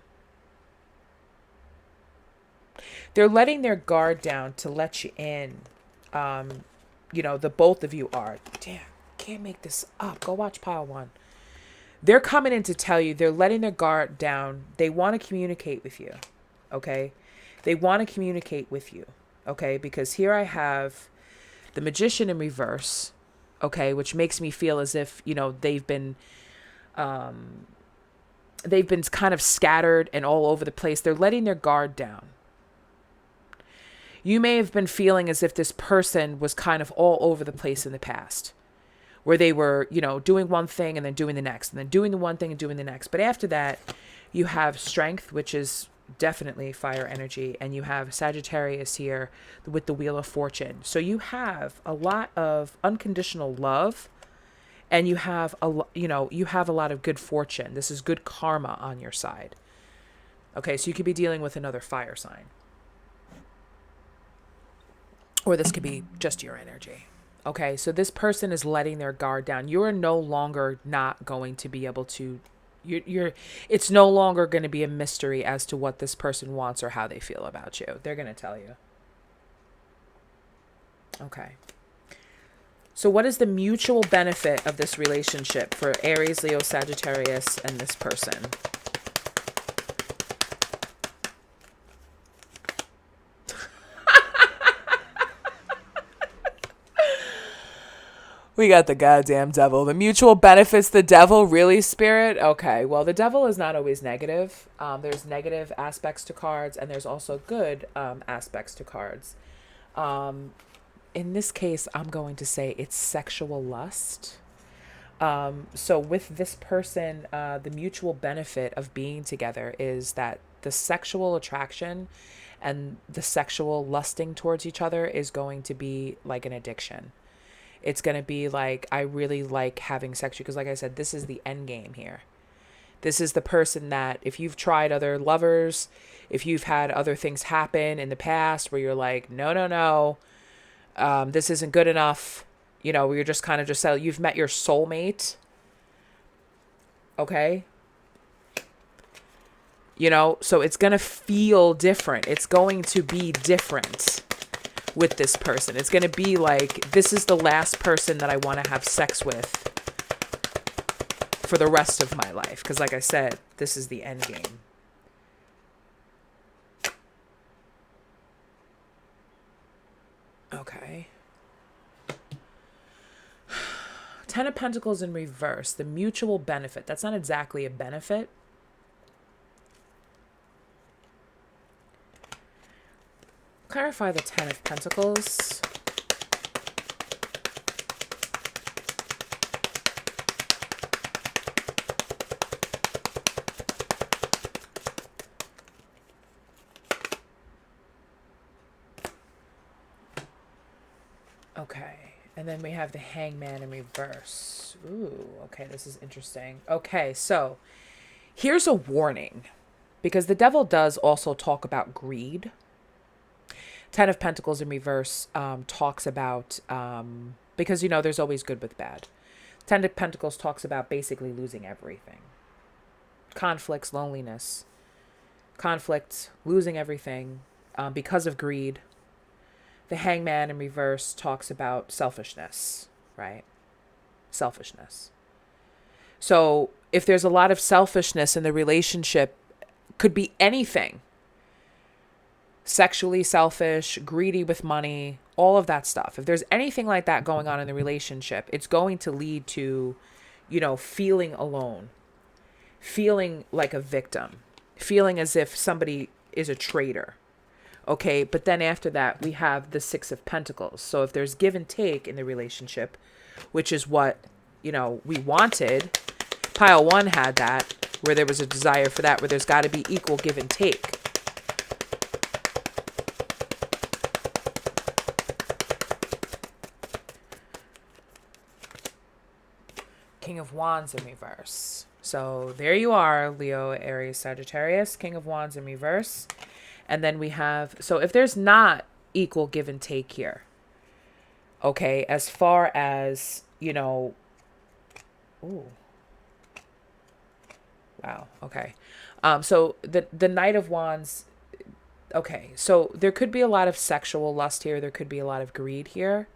They're letting their guard down to let you in. The both of you are. Damn, can't make this up. Go watch pile 1. They're coming in to tell you they're letting their guard down. They want to communicate with you. Okay. They want to communicate with you. Okay. Because here I have the Magician in reverse. Okay. Which makes me feel as if, they've been kind of scattered and all over the place. They're letting their guard down. You may have been feeling as if this person was kind of all over the place in the past, where they were, doing one thing and then doing the next, and then doing the one thing and doing the next. But after that, you have Strength, which is definitely fire energy, and you have Sagittarius here with the Wheel of Fortune. So you have a lot of unconditional love, and you have a lot of good fortune. This is good karma on your side. Okay, so you could be dealing with another fire sign, or this could be just your energy. Okay, so this person is letting their guard down. You are no longer not going to be able to, it's no longer going to be a mystery as to what this person wants or how they feel about you. They're going to tell you. Okay. So what is the mutual benefit of this relationship for Aries, Leo, Sagittarius, and this person? We got the goddamn devil. The mutual benefits, the devil, really, Spirit? Okay, well, the devil is not always negative. There's negative aspects to cards, and there's also good aspects to cards. In this case, I'm going to say it's sexual lust. So with this person, the mutual benefit of being together is that the sexual attraction and the sexual lusting towards each other is going to be like an addiction. It's going to be like, I really like having sex with you. Because like I said, this is the end game here. This is the person that if you've tried other lovers, if you've had other things happen in the past where you're like, no, no, no, this isn't good enough. You know, you're just kind of just, you've met your soulmate. Okay. You know, so it's going to feel different. It's going to be different with this person. It's going to be like, this is the last person that I want to have sex with for the rest of my life. Because like I said, this is the end game. Okay. Ten of Pentacles in reverse. The mutual benefit. That's not exactly a benefit. Clarify the Ten of Pentacles. Okay. And then we have the Hangman in reverse. Ooh, okay, this is interesting. Okay, so here's a warning. Because the devil does also talk about greed. Ten of Pentacles in reverse talks about, because, you know, there's always good with bad. Ten of Pentacles talks about basically losing everything. Conflicts, loneliness. Conflict, losing everything because of greed. The Hangman in reverse talks about selfishness, right? Selfishness. So if there's a lot of selfishness in the relationship, could be anything. Sexually selfish, greedy with money, all of that stuff. If there's anything like that going on in the relationship, it's going to lead to, you know, feeling alone, feeling like a victim, feeling as if somebody is a traitor. Okay, but then after that, we have the Six of Pentacles. So if there's give and take in the relationship, which is what, you know, we wanted, pile one had that, where there was a desire for that, where there's got to be equal give and take. King of Wands in reverse. So there you are, Leo, Aries, Sagittarius, King of Wands in reverse. And then we have, so if there's not equal give and take here, okay, as far as, you know, ooh, wow, okay. So the Knight of Wands, okay, so there could be a lot of sexual lust here. There could be a lot of greed here.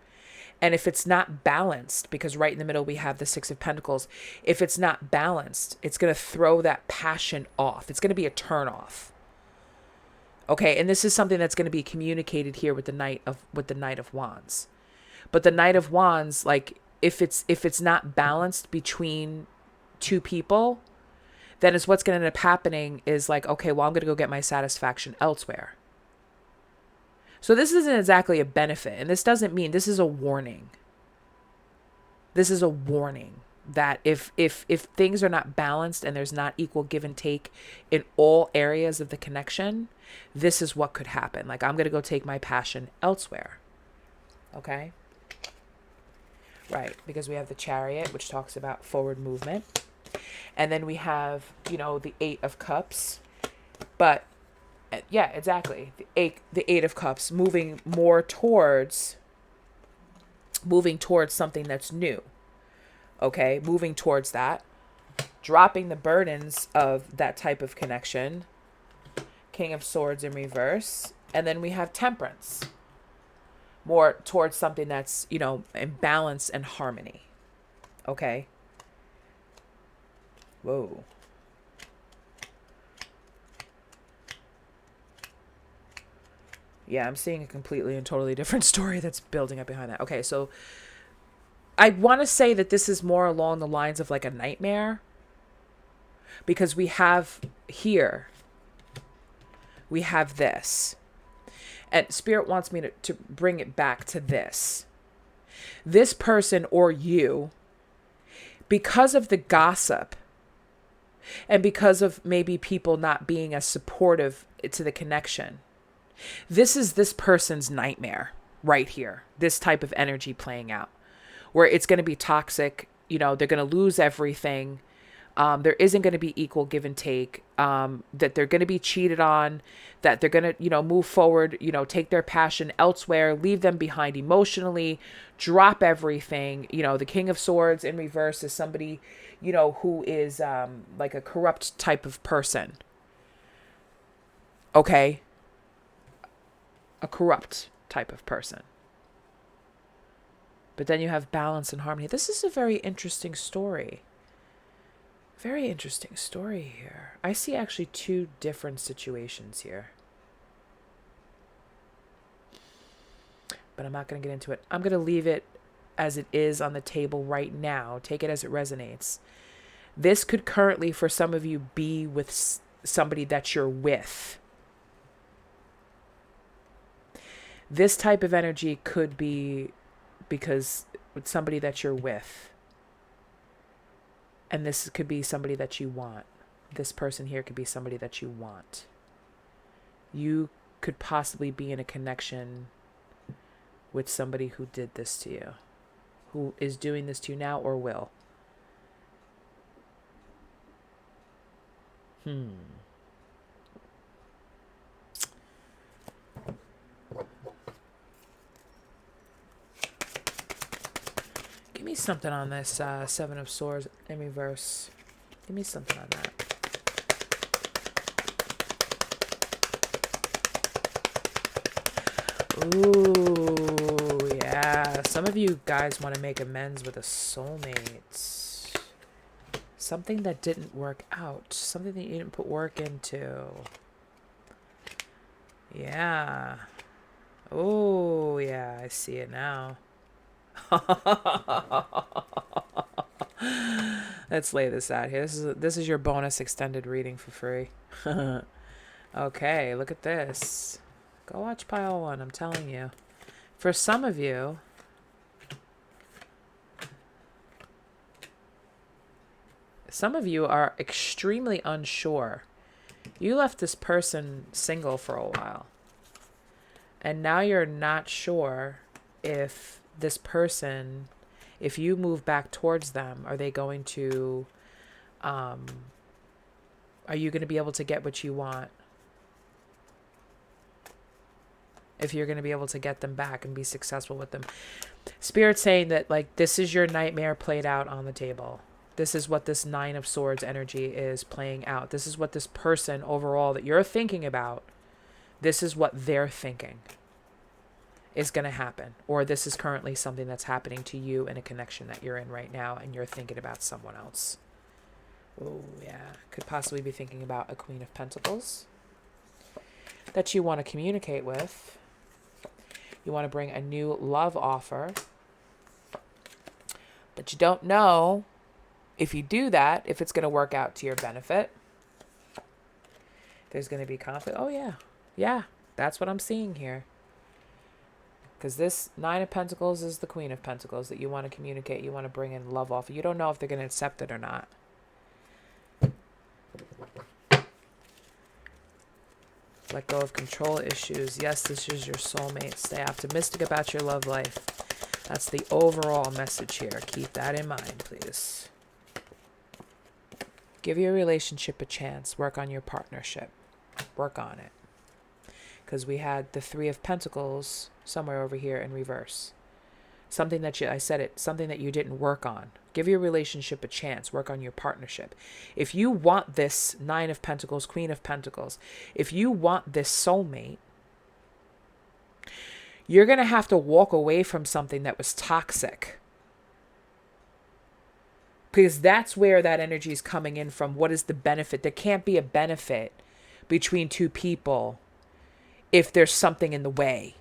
And if it's not balanced, because right in the middle we have the Six of Pentacles, if it's not balanced, it's going to throw that passion off. It's going to be a turn off. Okay, and this is something that's going to be communicated here with the Knight of Wands. But the Knight of Wands, like if it's not balanced between two people, then is what's going to end up happening is like, okay, well, I'm going to go get my satisfaction elsewhere. So this isn't exactly a benefit, and this doesn't mean, this is a warning. This is a warning that if things are not balanced and there's not equal give and take in all areas of the connection, this is what could happen. Like, I'm going to go take my passion elsewhere. Okay? Right, because we have the Chariot, which talks about forward movement. And then we have, you know, the Eight of Cups. But, yeah, exactly. The Eight of Cups, moving towards something that's new. Okay, moving towards that. Dropping the burdens of that type of connection. King of Swords in reverse. And then we have Temperance. More towards something that's, you know, in balance and harmony. Okay. Whoa. Yeah, I'm seeing a completely and totally different story that's building up behind that. Okay, so I want to say that this is more along the lines of like a nightmare. Because we have here, we have this. And Spirit wants me to bring it back to this. This person or you, because of the gossip, and because of maybe people not being as supportive to the connection, this is this person's nightmare right here. This type of energy playing out. where it's going to be toxic. You know, they're going to lose everything. There isn't going to be equal give and take, that they're going to be cheated on, that they're going to, you know, move forward, you know, take their passion elsewhere, leave them behind emotionally, drop everything. You know, the King of Swords in reverse is somebody, you know, who is like a corrupt type of person. Okay. A corrupt type of person. But then you have balance and harmony. This is a very interesting story. Very interesting story here. I see actually two different situations here. But I'm not going to get into it. I'm going to leave it as it is on the table right now. Take it as it resonates. This could currently, for some of you, be with somebody that you're with. This type of energy could be because with somebody that you're with. And this could be somebody that you want. This person here could be somebody that you want. You could possibly be in a connection with somebody who did this to you, who is doing this to you now or will. Give me something on this Seven of Swords in reverse. Give me something on that. Ooh, yeah. Some of you guys want to make amends with a soulmate. Something that didn't work out. Something that you didn't put work into. Yeah. Oh, yeah. I see it now. Let's lay this out here. This is your bonus extended reading for free. Okay, look at this. Go watch pile 1, I'm telling you. For some of you, are extremely unsure. You left this person single for a while. And now you're not sure if this person, if you move back towards them, are they going to, are you going to be able to get what you want? If you're going to be able to get them back and be successful with them. Spirit's saying that, like, this is your nightmare played out on the table. This is what this Nine of Swords energy is playing out. This is what this person overall that you're thinking about, this is what they're thinking is going to happen. Or this is currently something that's happening to you in a connection that you're in right now and you're thinking about someone else. Oh, yeah. Could possibly be thinking about a Queen of Pentacles that you want to communicate with. You want to bring a new love offer. But you don't know if you do that, if it's going to work out to your benefit. There's going to be conflict. Oh, yeah. Yeah, that's what I'm seeing here. Because this Nine of Pentacles is the Queen of Pentacles that you want to communicate. You want to bring in love offer. You don't know if they're going to accept it or not. Let go of control issues. Yes, this is your soulmate. Stay optimistic about your love life. That's the overall message here. Keep that in mind, please. Give your relationship a chance. Work on your partnership. Work on it. Because we had the Three of Pentacles somewhere over here in reverse. Something that something that you didn't work on. Give your relationship a chance. Work on your partnership. If you want this Nine of Pentacles, Queen of Pentacles, if you want this soulmate, you're going to have to walk away from something that was toxic. Because that's where that energy is coming in from. What is the benefit? There can't be a benefit between two people if there's something in the way.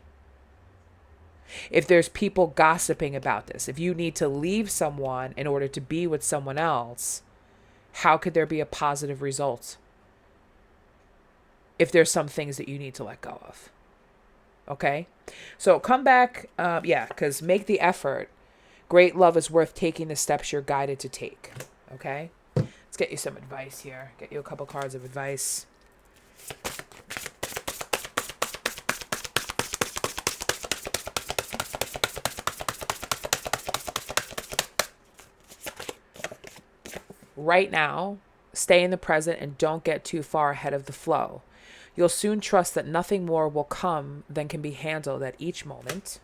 If there's people gossiping about this, if you need to leave someone in order to be with someone else, how could there be a positive result? If there's some things that you need to let go of. Okay? So come back, because make the effort. Great love is worth taking the steps you're guided to take. Okay? Let's get you some advice here. Get you a couple cards of advice. right now, stay in the present and don't get too far ahead of the flow. You'll soon trust that nothing more will come than can be handled at each moment.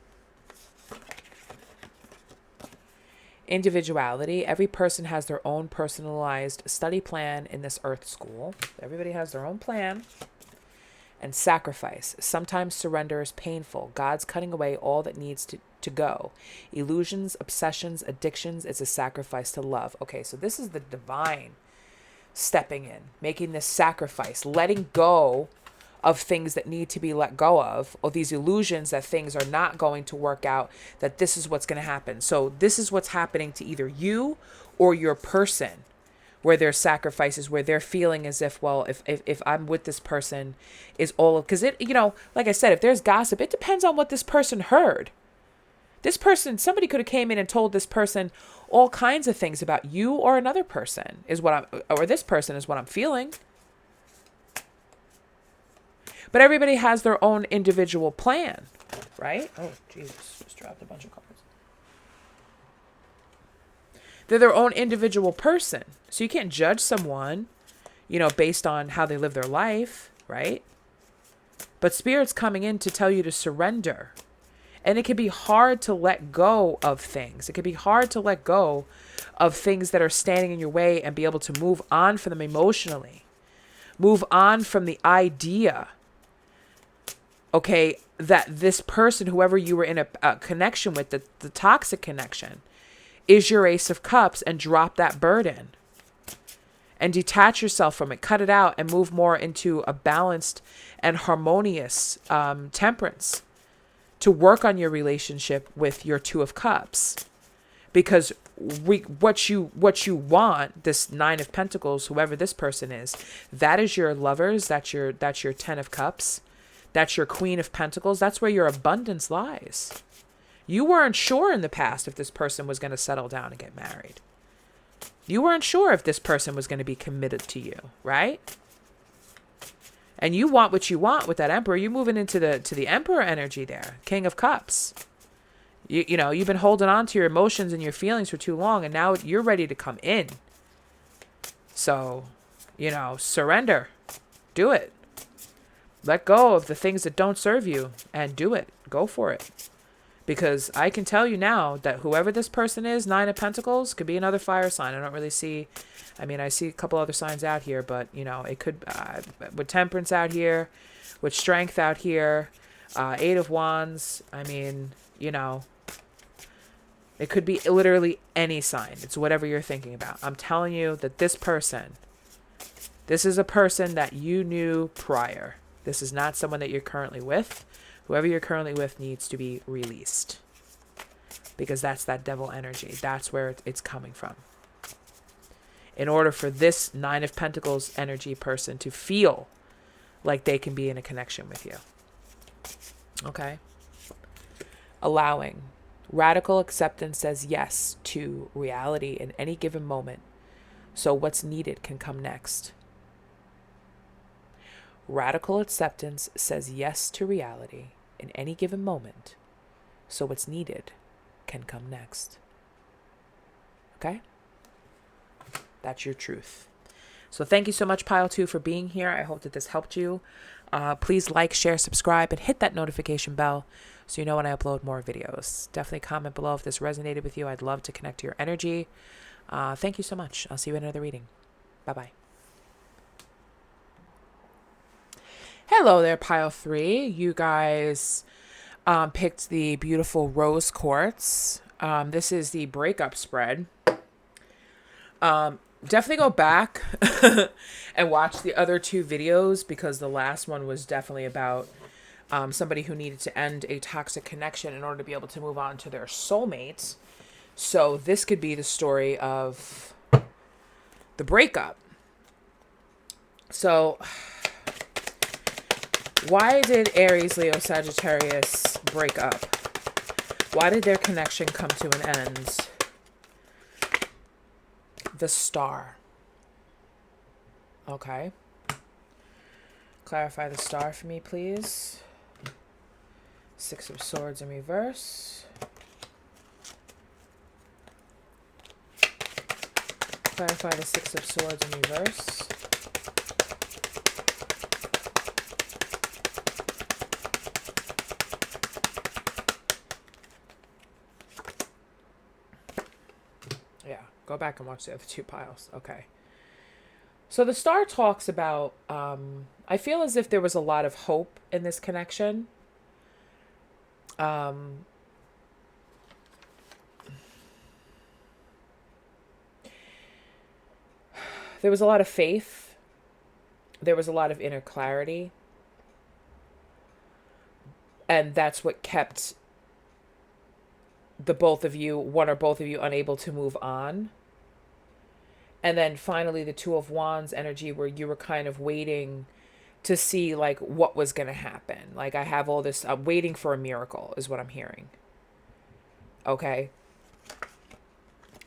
Individuality. Every person has their own personalized study plan in this earth school. Everybody has their own plan. And sacrifice. Sometimes surrender is painful. God's cutting away all that needs to go. Illusions, obsessions, addictions. It's a sacrifice to love. Okay, so this is the divine stepping in, making this sacrifice, letting go of things that need to be let go of, or these illusions that things are not going to work out, that this is what's going to happen. So this is what's happening to either you or your person, where there's sacrifices, where they're feeling as if, well, if I'm with this person is all of, because it, you know, like I said, if there's gossip, it depends on what this person heard. This person, somebody could have came in and told this person all kinds of things about you or another person or this person is what I'm feeling. But everybody has their own individual plan, right? Oh, Jesus, just dropped a bunch of cards. They're their own individual person. So you can't judge someone, you know, based on how they live their life, right? But Spirit's coming in to tell you to surrender. And it can be hard to let go of things. It can be hard to let go of things that are standing in your way and be able to move on from them emotionally. Move on from the idea, okay, that this person, whoever you were in a connection with, the toxic connection, is your Ace of Cups, and drop that burden and detach yourself from it, cut it out, and move more into a balanced and harmonious temperance to work on your relationship with your Two of Cups. Because what you want, this Nine of Pentacles, whoever this person is, that is your lovers, that's your Ten of Cups, that's your Queen of Pentacles, that's where your abundance lies. You weren't sure in the past if this person was going to settle down and get married. You weren't sure if this person was going to be committed to you, right? And you want what you want with that Emperor. You're moving into the Emperor energy there, King of Cups. You know, you've been holding on to your emotions and your feelings for too long, and now you're ready to come in. So, you know, surrender. Do it. Let go of the things that don't serve you and do it. Go for it. Because I can tell you now that whoever this person is, Nine of Pentacles, could be another fire sign. I don't really see, I mean, I see a couple other signs out here, but, you know, it could, with Temperance out here, with Strength out here, Eight of Wands, I mean, you know, it could be literally any sign. It's whatever you're thinking about. I'm telling you that this person, this is a person that you knew prior. This is not someone that you're currently with. Whoever you're currently with needs to be released, because that's that devil energy. That's where it's coming from. In order for this Nine of Pentacles energy person to feel like they can be in a connection with you. Okay? Allowing. Radical acceptance says yes to reality in any given moment, so what's needed can come next. Radical acceptance says yes to reality in any given moment, so what's needed can come next. Okay? That's your truth. So thank you so much, Pile 2, for being here. I hope that this helped you. Please like, share, subscribe, and hit that notification bell so you know when I upload more videos. Definitely comment below if this resonated with you. I'd love to connect to your energy. Thank you so much. I'll see you in another reading. Bye-bye. Hello there, Pile 3. You guys picked the beautiful rose quartz. This is the breakup spread. Definitely go back and watch the other two videos, because the last one was definitely about somebody who needed to end a toxic connection in order to be able to move on to their soulmate. So this could be the story of the breakup. So why did Aries, Leo, Sagittarius break up? Why did their connection come to an end? The Star. Okay. Clarify the Star for me, please. Six of Swords in reverse. Clarify the Six of Swords in reverse. Yeah, go back and watch the other two piles. Okay. So the star talks about, I feel as if there was a lot of hope in this connection. There was a lot of faith. There was a lot of inner clarity. And that's what kept the both of you, one or both of you, unable to move on. And then finally the Two of Wands energy, where you were kind of waiting to see like what was going to happen. Like, I have all this, I'm waiting for a miracle is what I'm hearing. Okay.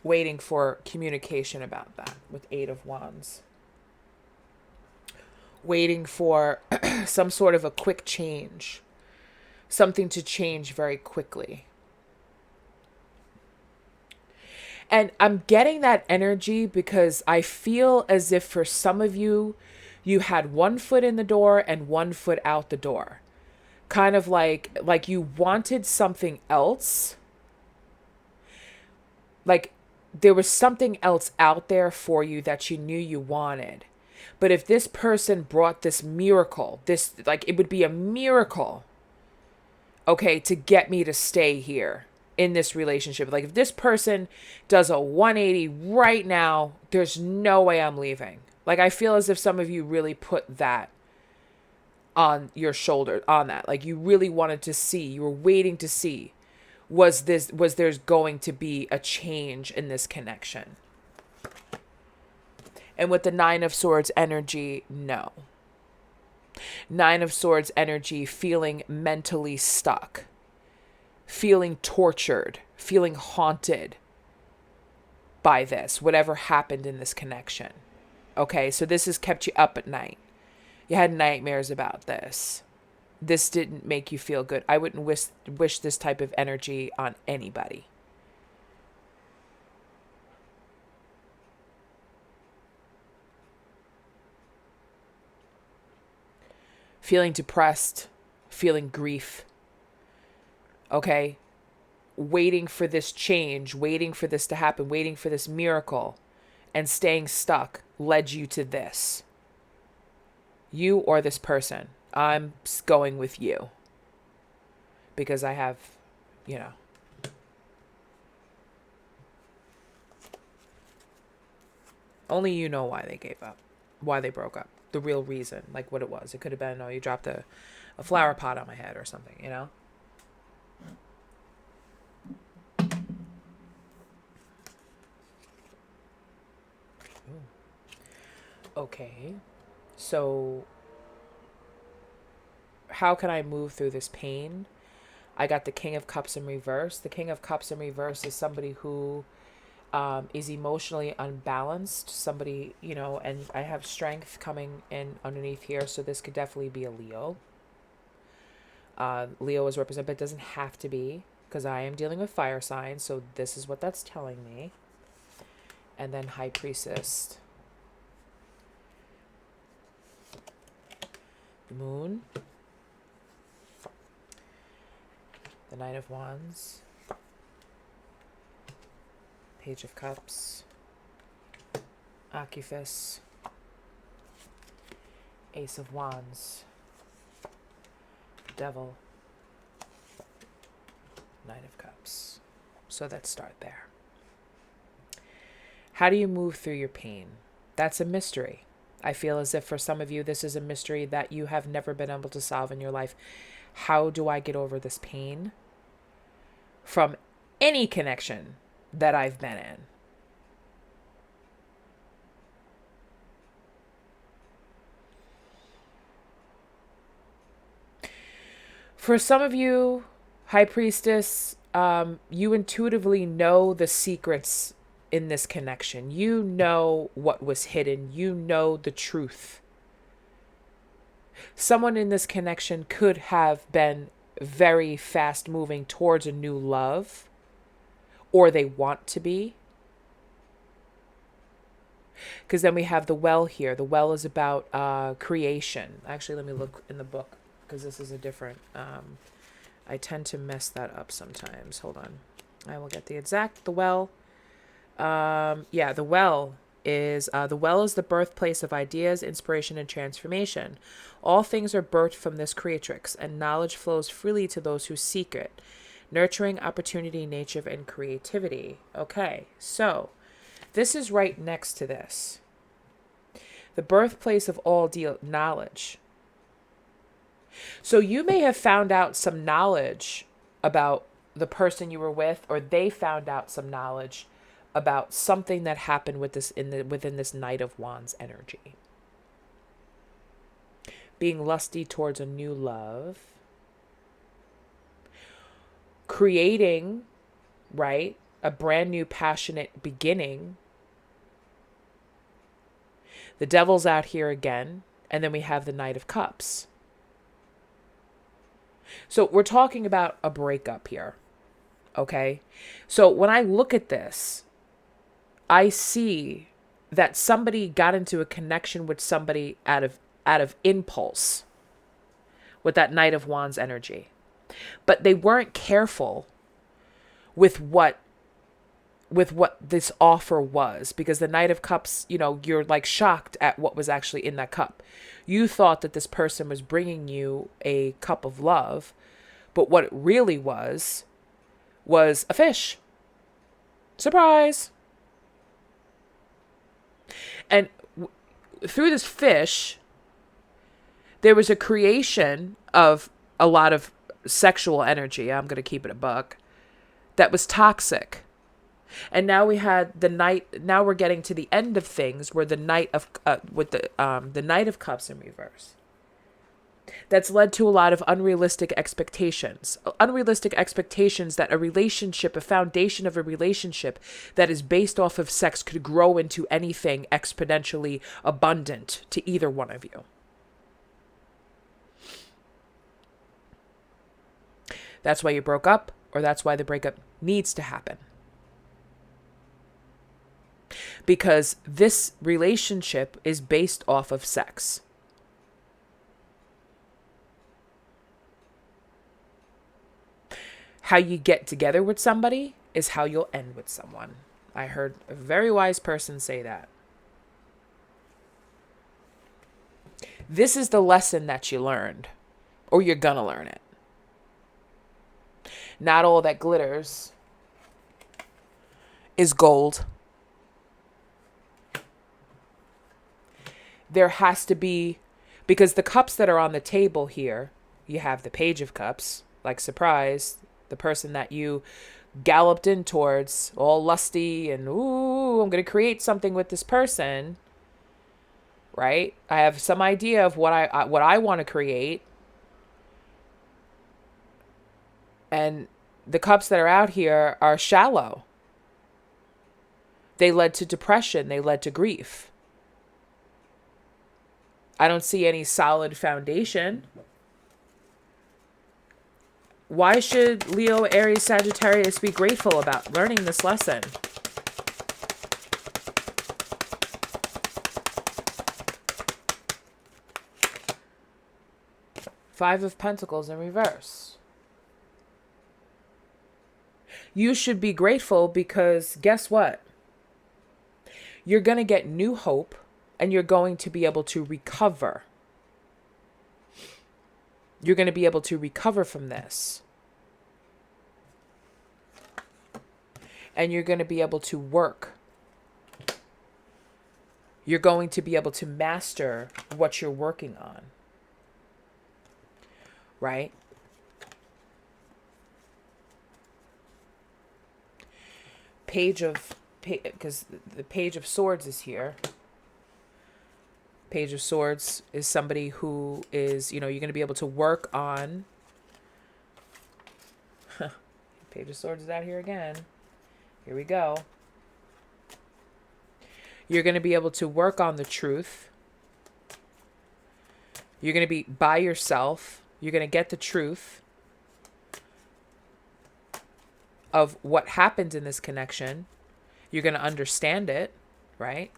Waiting for communication about that with Eight of Wands. Waiting for some sort of a quick change. Something to change very quickly. And I'm getting that energy because I feel as if for some of you, you had one foot in the door and one foot out the door. Kind of like you wanted something else. Like there was something else out there for you that you knew you wanted. But if this person brought this miracle, this, like, it would be a miracle, okay, to get me to stay here in this relationship. Like, if this person does a 180 right now, there's no way I'm leaving. Like, I feel as if some of you really put that on your shoulder, on that. Like, you really wanted to see, you were waiting to see, was there's going to be a change in this connection? And with the Nine of Swords energy, no. Nine of Swords energy, feeling mentally stuck, feeling tortured, feeling haunted by this, whatever happened in this connection. Okay, so this has kept you up at night. You had nightmares about this. This didn't make you feel good. I wouldn't wish this type of energy on anybody. Feeling depressed, feeling grief. Okay? Waiting for this change, waiting for this to happen, waiting for this miracle, and staying stuck led you to this. You or this person. I'm going with you. Because I have, you know. Only you know why they gave up. Why they broke up. The real reason. Like what it was. It could have been, oh, you dropped a flower pot on my head or something, you know? Okay. So how can I move through this pain? I got the King of Cups in reverse. The King of Cups in reverse is somebody who is emotionally unbalanced. Somebody, you know, and I have Strength coming in underneath here. So this could definitely be a Leo. Leo is represented, but it doesn't have to be, because I am dealing with fire signs. So this is what that's telling me. And then High Priestess. The Moon. The Knight of Wands. Page of Cups. Amethyst. Ace of Wands. Devil. Knight of Cups. So let's start there. How do you move through your pain? That's a mystery. I feel as if for some of you, this is a mystery that you have never been able to solve in your life. How do I get over this pain from any connection that I've been in? For some of you, High Priestess, you intuitively know the secrets in this connection. You know what was hidden. You know the truth. Someone in this connection could have been very fast moving towards a new love, or they want to be. Because then we have the well here. The well is about creation. Actually, let me look in the book, because this is a different... I tend to mess that up sometimes. Hold on. I will get the exact... The well... yeah, the well is the birthplace of ideas, inspiration, and transformation. All things are birthed from this creatrix, and knowledge flows freely to those who seek it, nurturing opportunity, nature, and creativity. Okay, so this is right next to this. The birthplace of all knowledge. So you may have found out some knowledge about the person you were with, or they found out some knowledge about something that happened with this within this Knight of Wands energy. Being lusty towards a new love. Creating, right, a brand new passionate beginning. The Devil's out here again. And then we have the Knight of Cups. So we're talking about a breakup here. Okay? So when I look at this, I see that somebody got into a connection with somebody out of impulse with that Knight of Wands energy. But they weren't careful with what this offer was, because the Knight of Cups, you're like shocked at what was actually in that cup. You thought that this person was bringing you a cup of love, but what it really was a fish. Surprise. And through this fish, there was a creation of a lot of sexual energy. I'm going to keep it a buck. That was toxic. And now we had the Knight. Now we're getting to the end of things, where the Knight of the Knight of Cups in reverse. That's led to a lot of unrealistic expectations. Unrealistic expectations that a foundation of a relationship that is based off of sex could grow into anything exponentially abundant to either one of you. That's why you broke up, or that's why the breakup needs to happen. Because this relationship is based off of sex. How you get together with somebody is how you'll end with someone. I heard a very wise person say that. This is the lesson that you learned, or you're gonna learn it. Not all that glitters is gold. There has to be, because the cups that are on the table here, you have the Page of Cups, like surprise, the person that you galloped in towards, all lusty and, ooh, I'm going to create something with this person, right? I have some idea of what I want to create. And the cups that are out here are shallow. They led to depression. They led to grief. I don't see any solid foundation. Why should Leo, Aries, Sagittarius be grateful about learning this lesson? Five of Pentacles in reverse. You should be grateful because guess what? You're going to get new hope and you're going to be able to recover. You're going to be able to recover from this. And you're going to be able to work. You're going to be able to master what you're working on. Right? Because the Page of Swords is here. Page of Swords is somebody who is, you're going to be able to work on. Page of Swords is out here again. Here we go. You're going to be able to work on the truth. You're going to be by yourself. You're going to get the truth of what happened in this connection. You're going to understand it, right?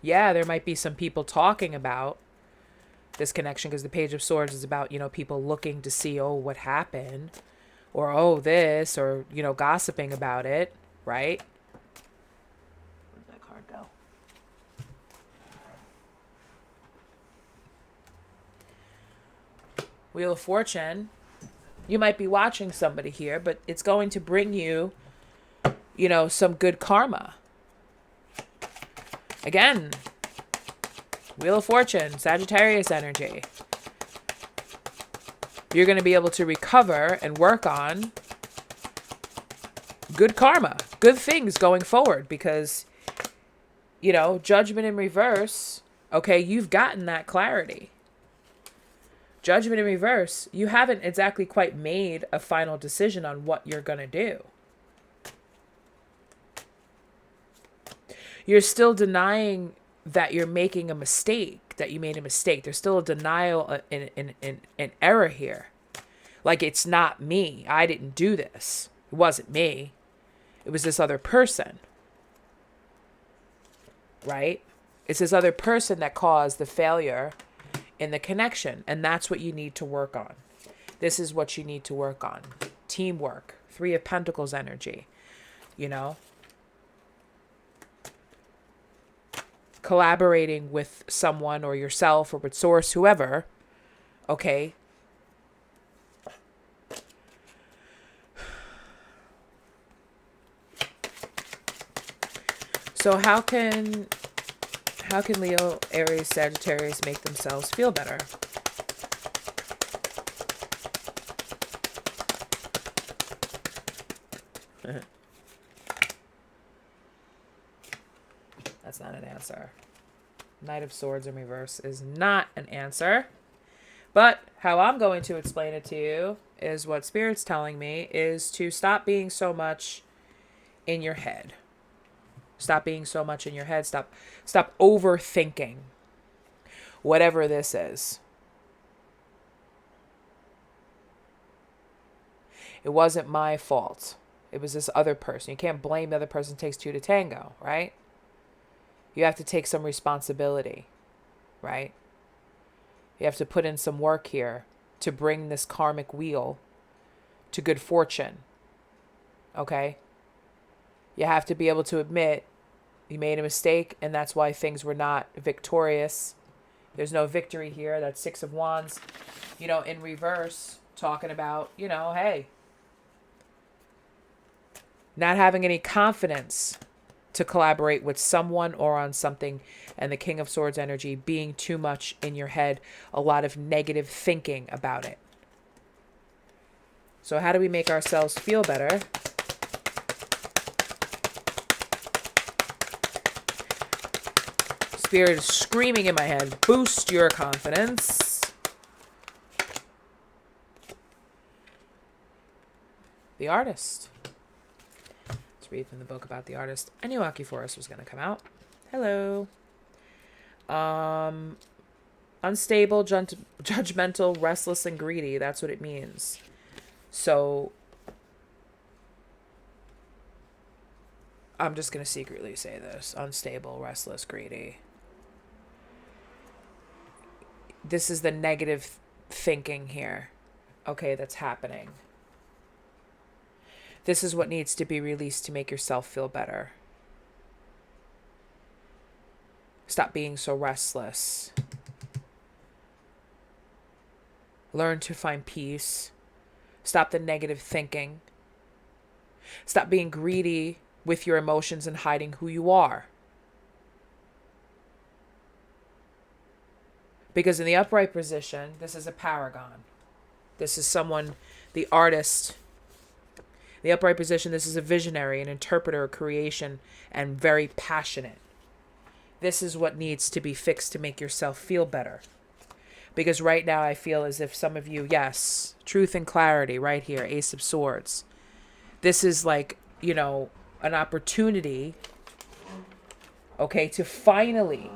Yeah, there might be some people talking about this connection because the Page of Swords is about, people looking to see, oh, what happened, or oh, this, or, gossiping about it, right? Where did that card go? Wheel of Fortune. You might be watching somebody here, but it's going to bring you, some good karma. Again, Wheel of Fortune, Sagittarius energy. You're going to be able to recover and work on good karma, good things going forward because, Judgment in reverse, okay, you've gotten that clarity. Judgment in reverse, you haven't exactly quite made a final decision on what you're going to do. You're still denying that you're making a mistake, that you made a mistake. There's still a denial, an error here. Like, it's not me. I didn't do this. It wasn't me. It was this other person. Right? It's this other person that caused the failure in the connection. And that's what you need to work on. This is what you need to work on. Teamwork. 3 of Pentacles energy. Collaborating with someone or yourself or with source, whoever, okay? So how can Leo, Aries, Sagittarius make themselves feel better? That's not an answer. Knight of Swords in reverse is not an answer. But how I'm going to explain it to you is what Spirit's telling me is to stop being so much in your head. Stop being so much in your head. Stop overthinking whatever this is. It wasn't my fault. It was this other person. You can't blame the other person. It takes 2 to tango, right? You have to take some responsibility, right? You have to put in some work here to bring this karmic wheel to good fortune, okay? You have to be able to admit you made a mistake, and that's why things were not victorious. There's no victory here. That's 6 of Wands, in reverse, talking about, hey, not having any confidence to collaborate with someone or on something, and the King of Swords energy being too much in your head, a lot of negative thinking about it. So how do we make ourselves feel better? Spirit is screaming in my head, boost your confidence. The Artist. Read from the book about the artist. I knew Aki Forest was going to come out. Hello. Unstable, judgmental, restless, and greedy. That's what it means. So I'm just going to secretly say this. Unstable, restless, greedy. This is the negative thinking here. Okay, that's happening. This is what needs to be released to make yourself feel better. Stop being so restless. Learn to find peace. Stop the negative thinking. Stop being greedy with your emotions and hiding who you are. Because in the upright position, this is a paragon. This is someone, the artist. The upright position, this is a visionary, an interpreter, a creation, and very passionate. This is what needs to be fixed to make yourself feel better. Because right now I feel as if some of you, yes, truth and clarity right here, Ace of Swords. This is like, an opportunity, okay, to finally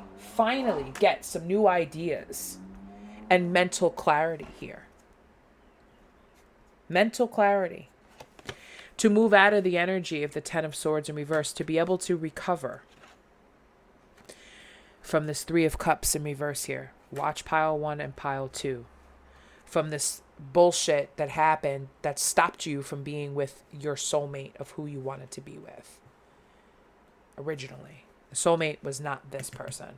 get some new ideas and mental clarity here. Mental clarity. To move out of the energy of the 10 of Swords in reverse, to be able to recover. from this Three of Cups in reverse here. Watch pile 1 and pile 2. From this bullshit that happened that stopped you from being with your soulmate of who you wanted to be with. Originally. The soulmate was not this person.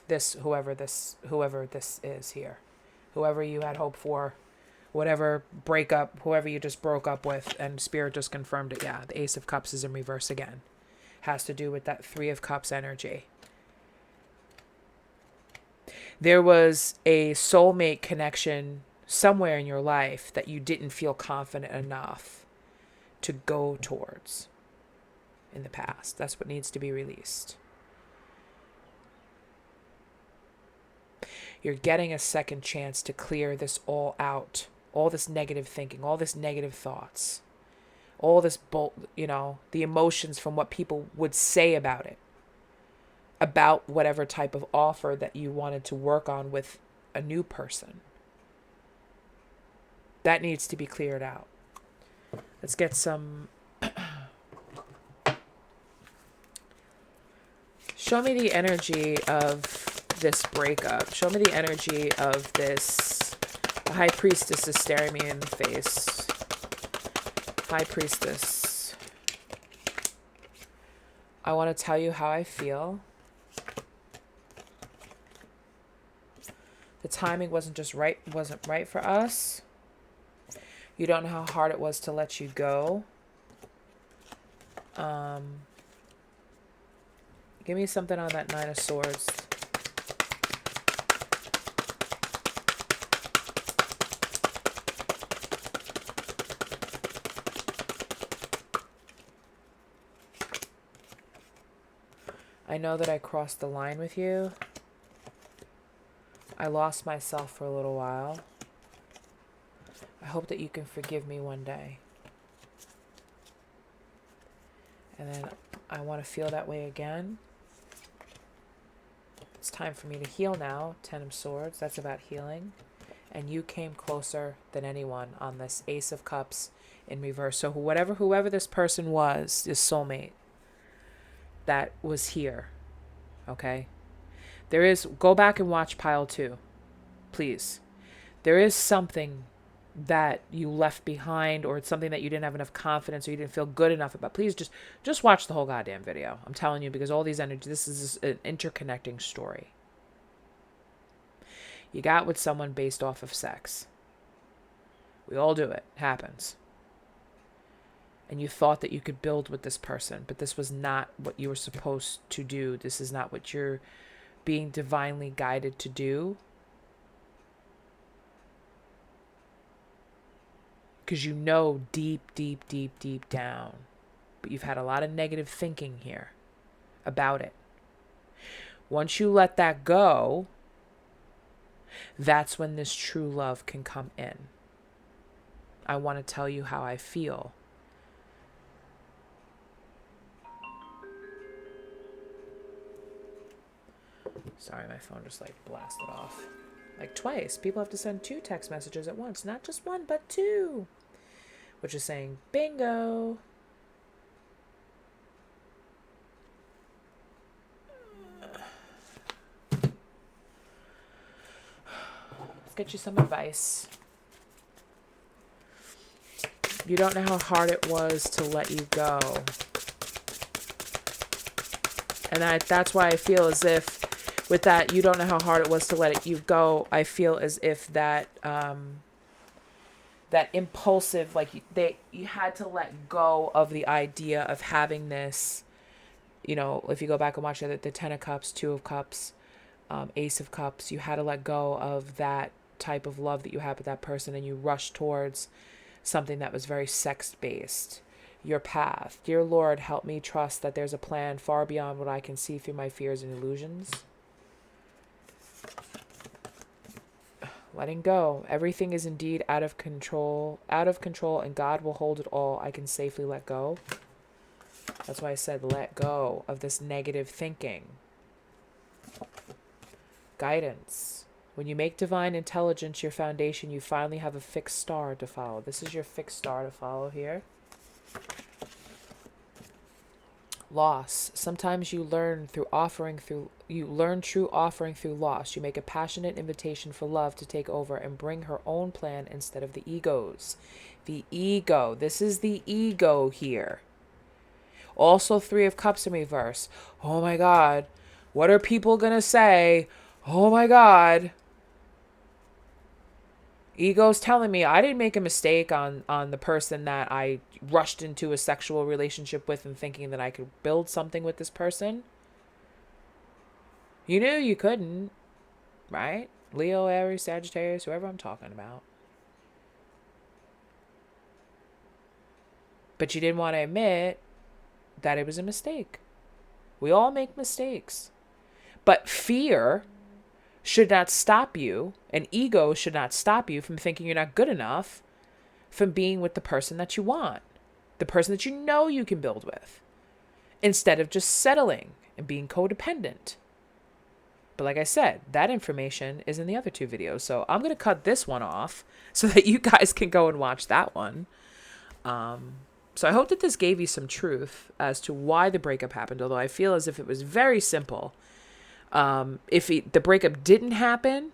Whoever this is here. Whoever you had hope for. Whatever breakup, whoever you just broke up with, and Spirit just confirmed it. Yeah, the Ace of Cups is in reverse again. Has to do with that Three of Cups energy. There was a soulmate connection somewhere in your life that you didn't feel confident enough to go towards in the past. That's what needs to be released. You're getting a second chance to clear this all out. All this negative thinking, all this negative thoughts, all this, the emotions from what people would say about it, about whatever type of offer that you wanted to work on with a new person. That needs to be cleared out. Let's get some... Show me the energy of this breakup. Show me the energy of this... The High Priestess is staring me in the face. High Priestess. I want to tell you how I feel. The timing wasn't right for us. You don't know how hard it was to let you go. Give me something on that Nine of Swords. I know that I crossed the line with you. I lost myself for a little while. I hope that you can forgive me one day. And then I want to feel that way again. It's time for me to heal now. 10 of Swords. That's about healing. And you came closer than anyone on this Ace of Cups in reverse. So whoever this person was, this soulmate, that was here. Okay? Go back and watch pile 2. Please. There is something that you left behind, or it's something that you didn't have enough confidence or you didn't feel good enough about. Please just watch the whole goddamn video. I'm telling you, because all these energies, this is an interconnecting story. You got with someone based off of sex. We all do it. It happens. And you thought that you could build with this person, but this was not what you were supposed to do. This is not what you're being divinely guided to do. Because you know deep, deep, deep, deep down. But you've had a lot of negative thinking here about it. Once you let that go, that's when this true love can come in. I want to tell you how I feel. Sorry, my phone just blasted off. Twice. People have to send 2 text messages at once. Not just 1, but 2. Which is saying, bingo. Let's get you some advice. You don't know how hard it was to let you go. And that's why I feel as if with that, you don't know how hard it was to let you go. I feel as if that that impulsive, you had to let go of the idea of having this, if you go back and watch the 10 of Cups, 2 of Cups, Ace of Cups, you had to let go of that type of love that you had with that person, and you rushed towards something that was very sex-based. Your path. Dear Lord, help me trust that there's a plan far beyond what I can see through my fears and illusions. Letting go. Everything is indeed out of control, and God will hold it all. I can safely let go. That's why I said let go of this negative thinking. Guidance. When you make divine intelligence your foundation, you finally have a fixed star to follow. This is your fixed star to follow here. Loss. Sometimes you learn true offering through loss. You make a passionate invitation for love to take over and bring her own plan instead of the ego's. The ego. This is the ego here. Also, Three of Cups in reverse. Oh my God. What are people going to say? Oh my God. Ego's telling me I didn't make a mistake on the person that I rushed into a sexual relationship with and thinking that I could build something with this person. You knew you couldn't, right? Leo, Aries, Sagittarius, whoever I'm talking about. But you didn't want to admit that it was a mistake. We all make mistakes. But fear should not stop you, and ego should not stop you from thinking you're not good enough from being with the person that you want, the person that you know you can build with, instead of just settling and being codependent. But like I said, that information is in the other two videos, so I'm going to cut this one off so that you guys can go and watch that one. So I hope that this gave you some truth as to why the breakup happened, although I feel as if it was very simple. If the breakup didn't happen,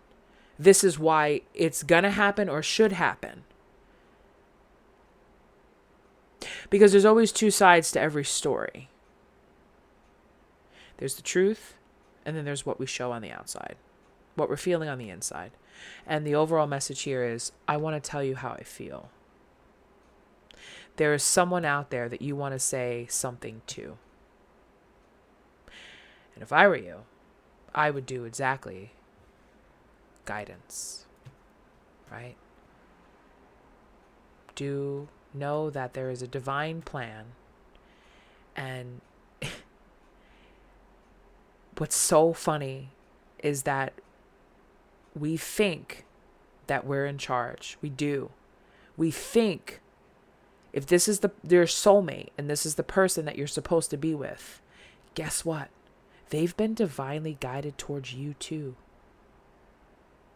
this is why it's gonna happen or should happen. Because there's always two sides to every story. There's the truth, and then there's what we show on the outside, what we're feeling on the inside. And the overall message here is, I want to tell you how I feel. There is someone out there that you want to say something to. And if I were you, I would do exactly guidance, right? Do know that there is a divine plan. And what's so funny is that we think that we're in charge. We do. We think if this is your soulmate and this is the person that you're supposed to be with, guess what? They've been divinely guided towards you too.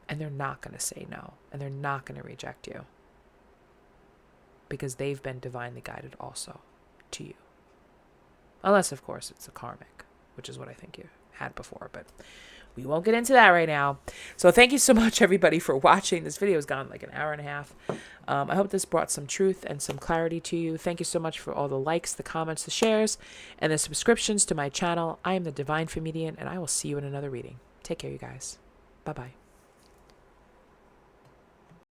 And they're not going to say no. And they're not going to reject you. Because they've been divinely guided also to you. Unless, of course, it's a karmic, which is what I think you had before. But we won't get into that right now. So thank you so much, everybody, for watching. This video has gone like an hour and a half. I hope this brought some truth and some clarity to you. Thank you so much for all the likes, the comments, the shares, and the subscriptions to my channel. I am the Devinefemedian, and I will see you in another reading. Take care, you guys. Bye-bye.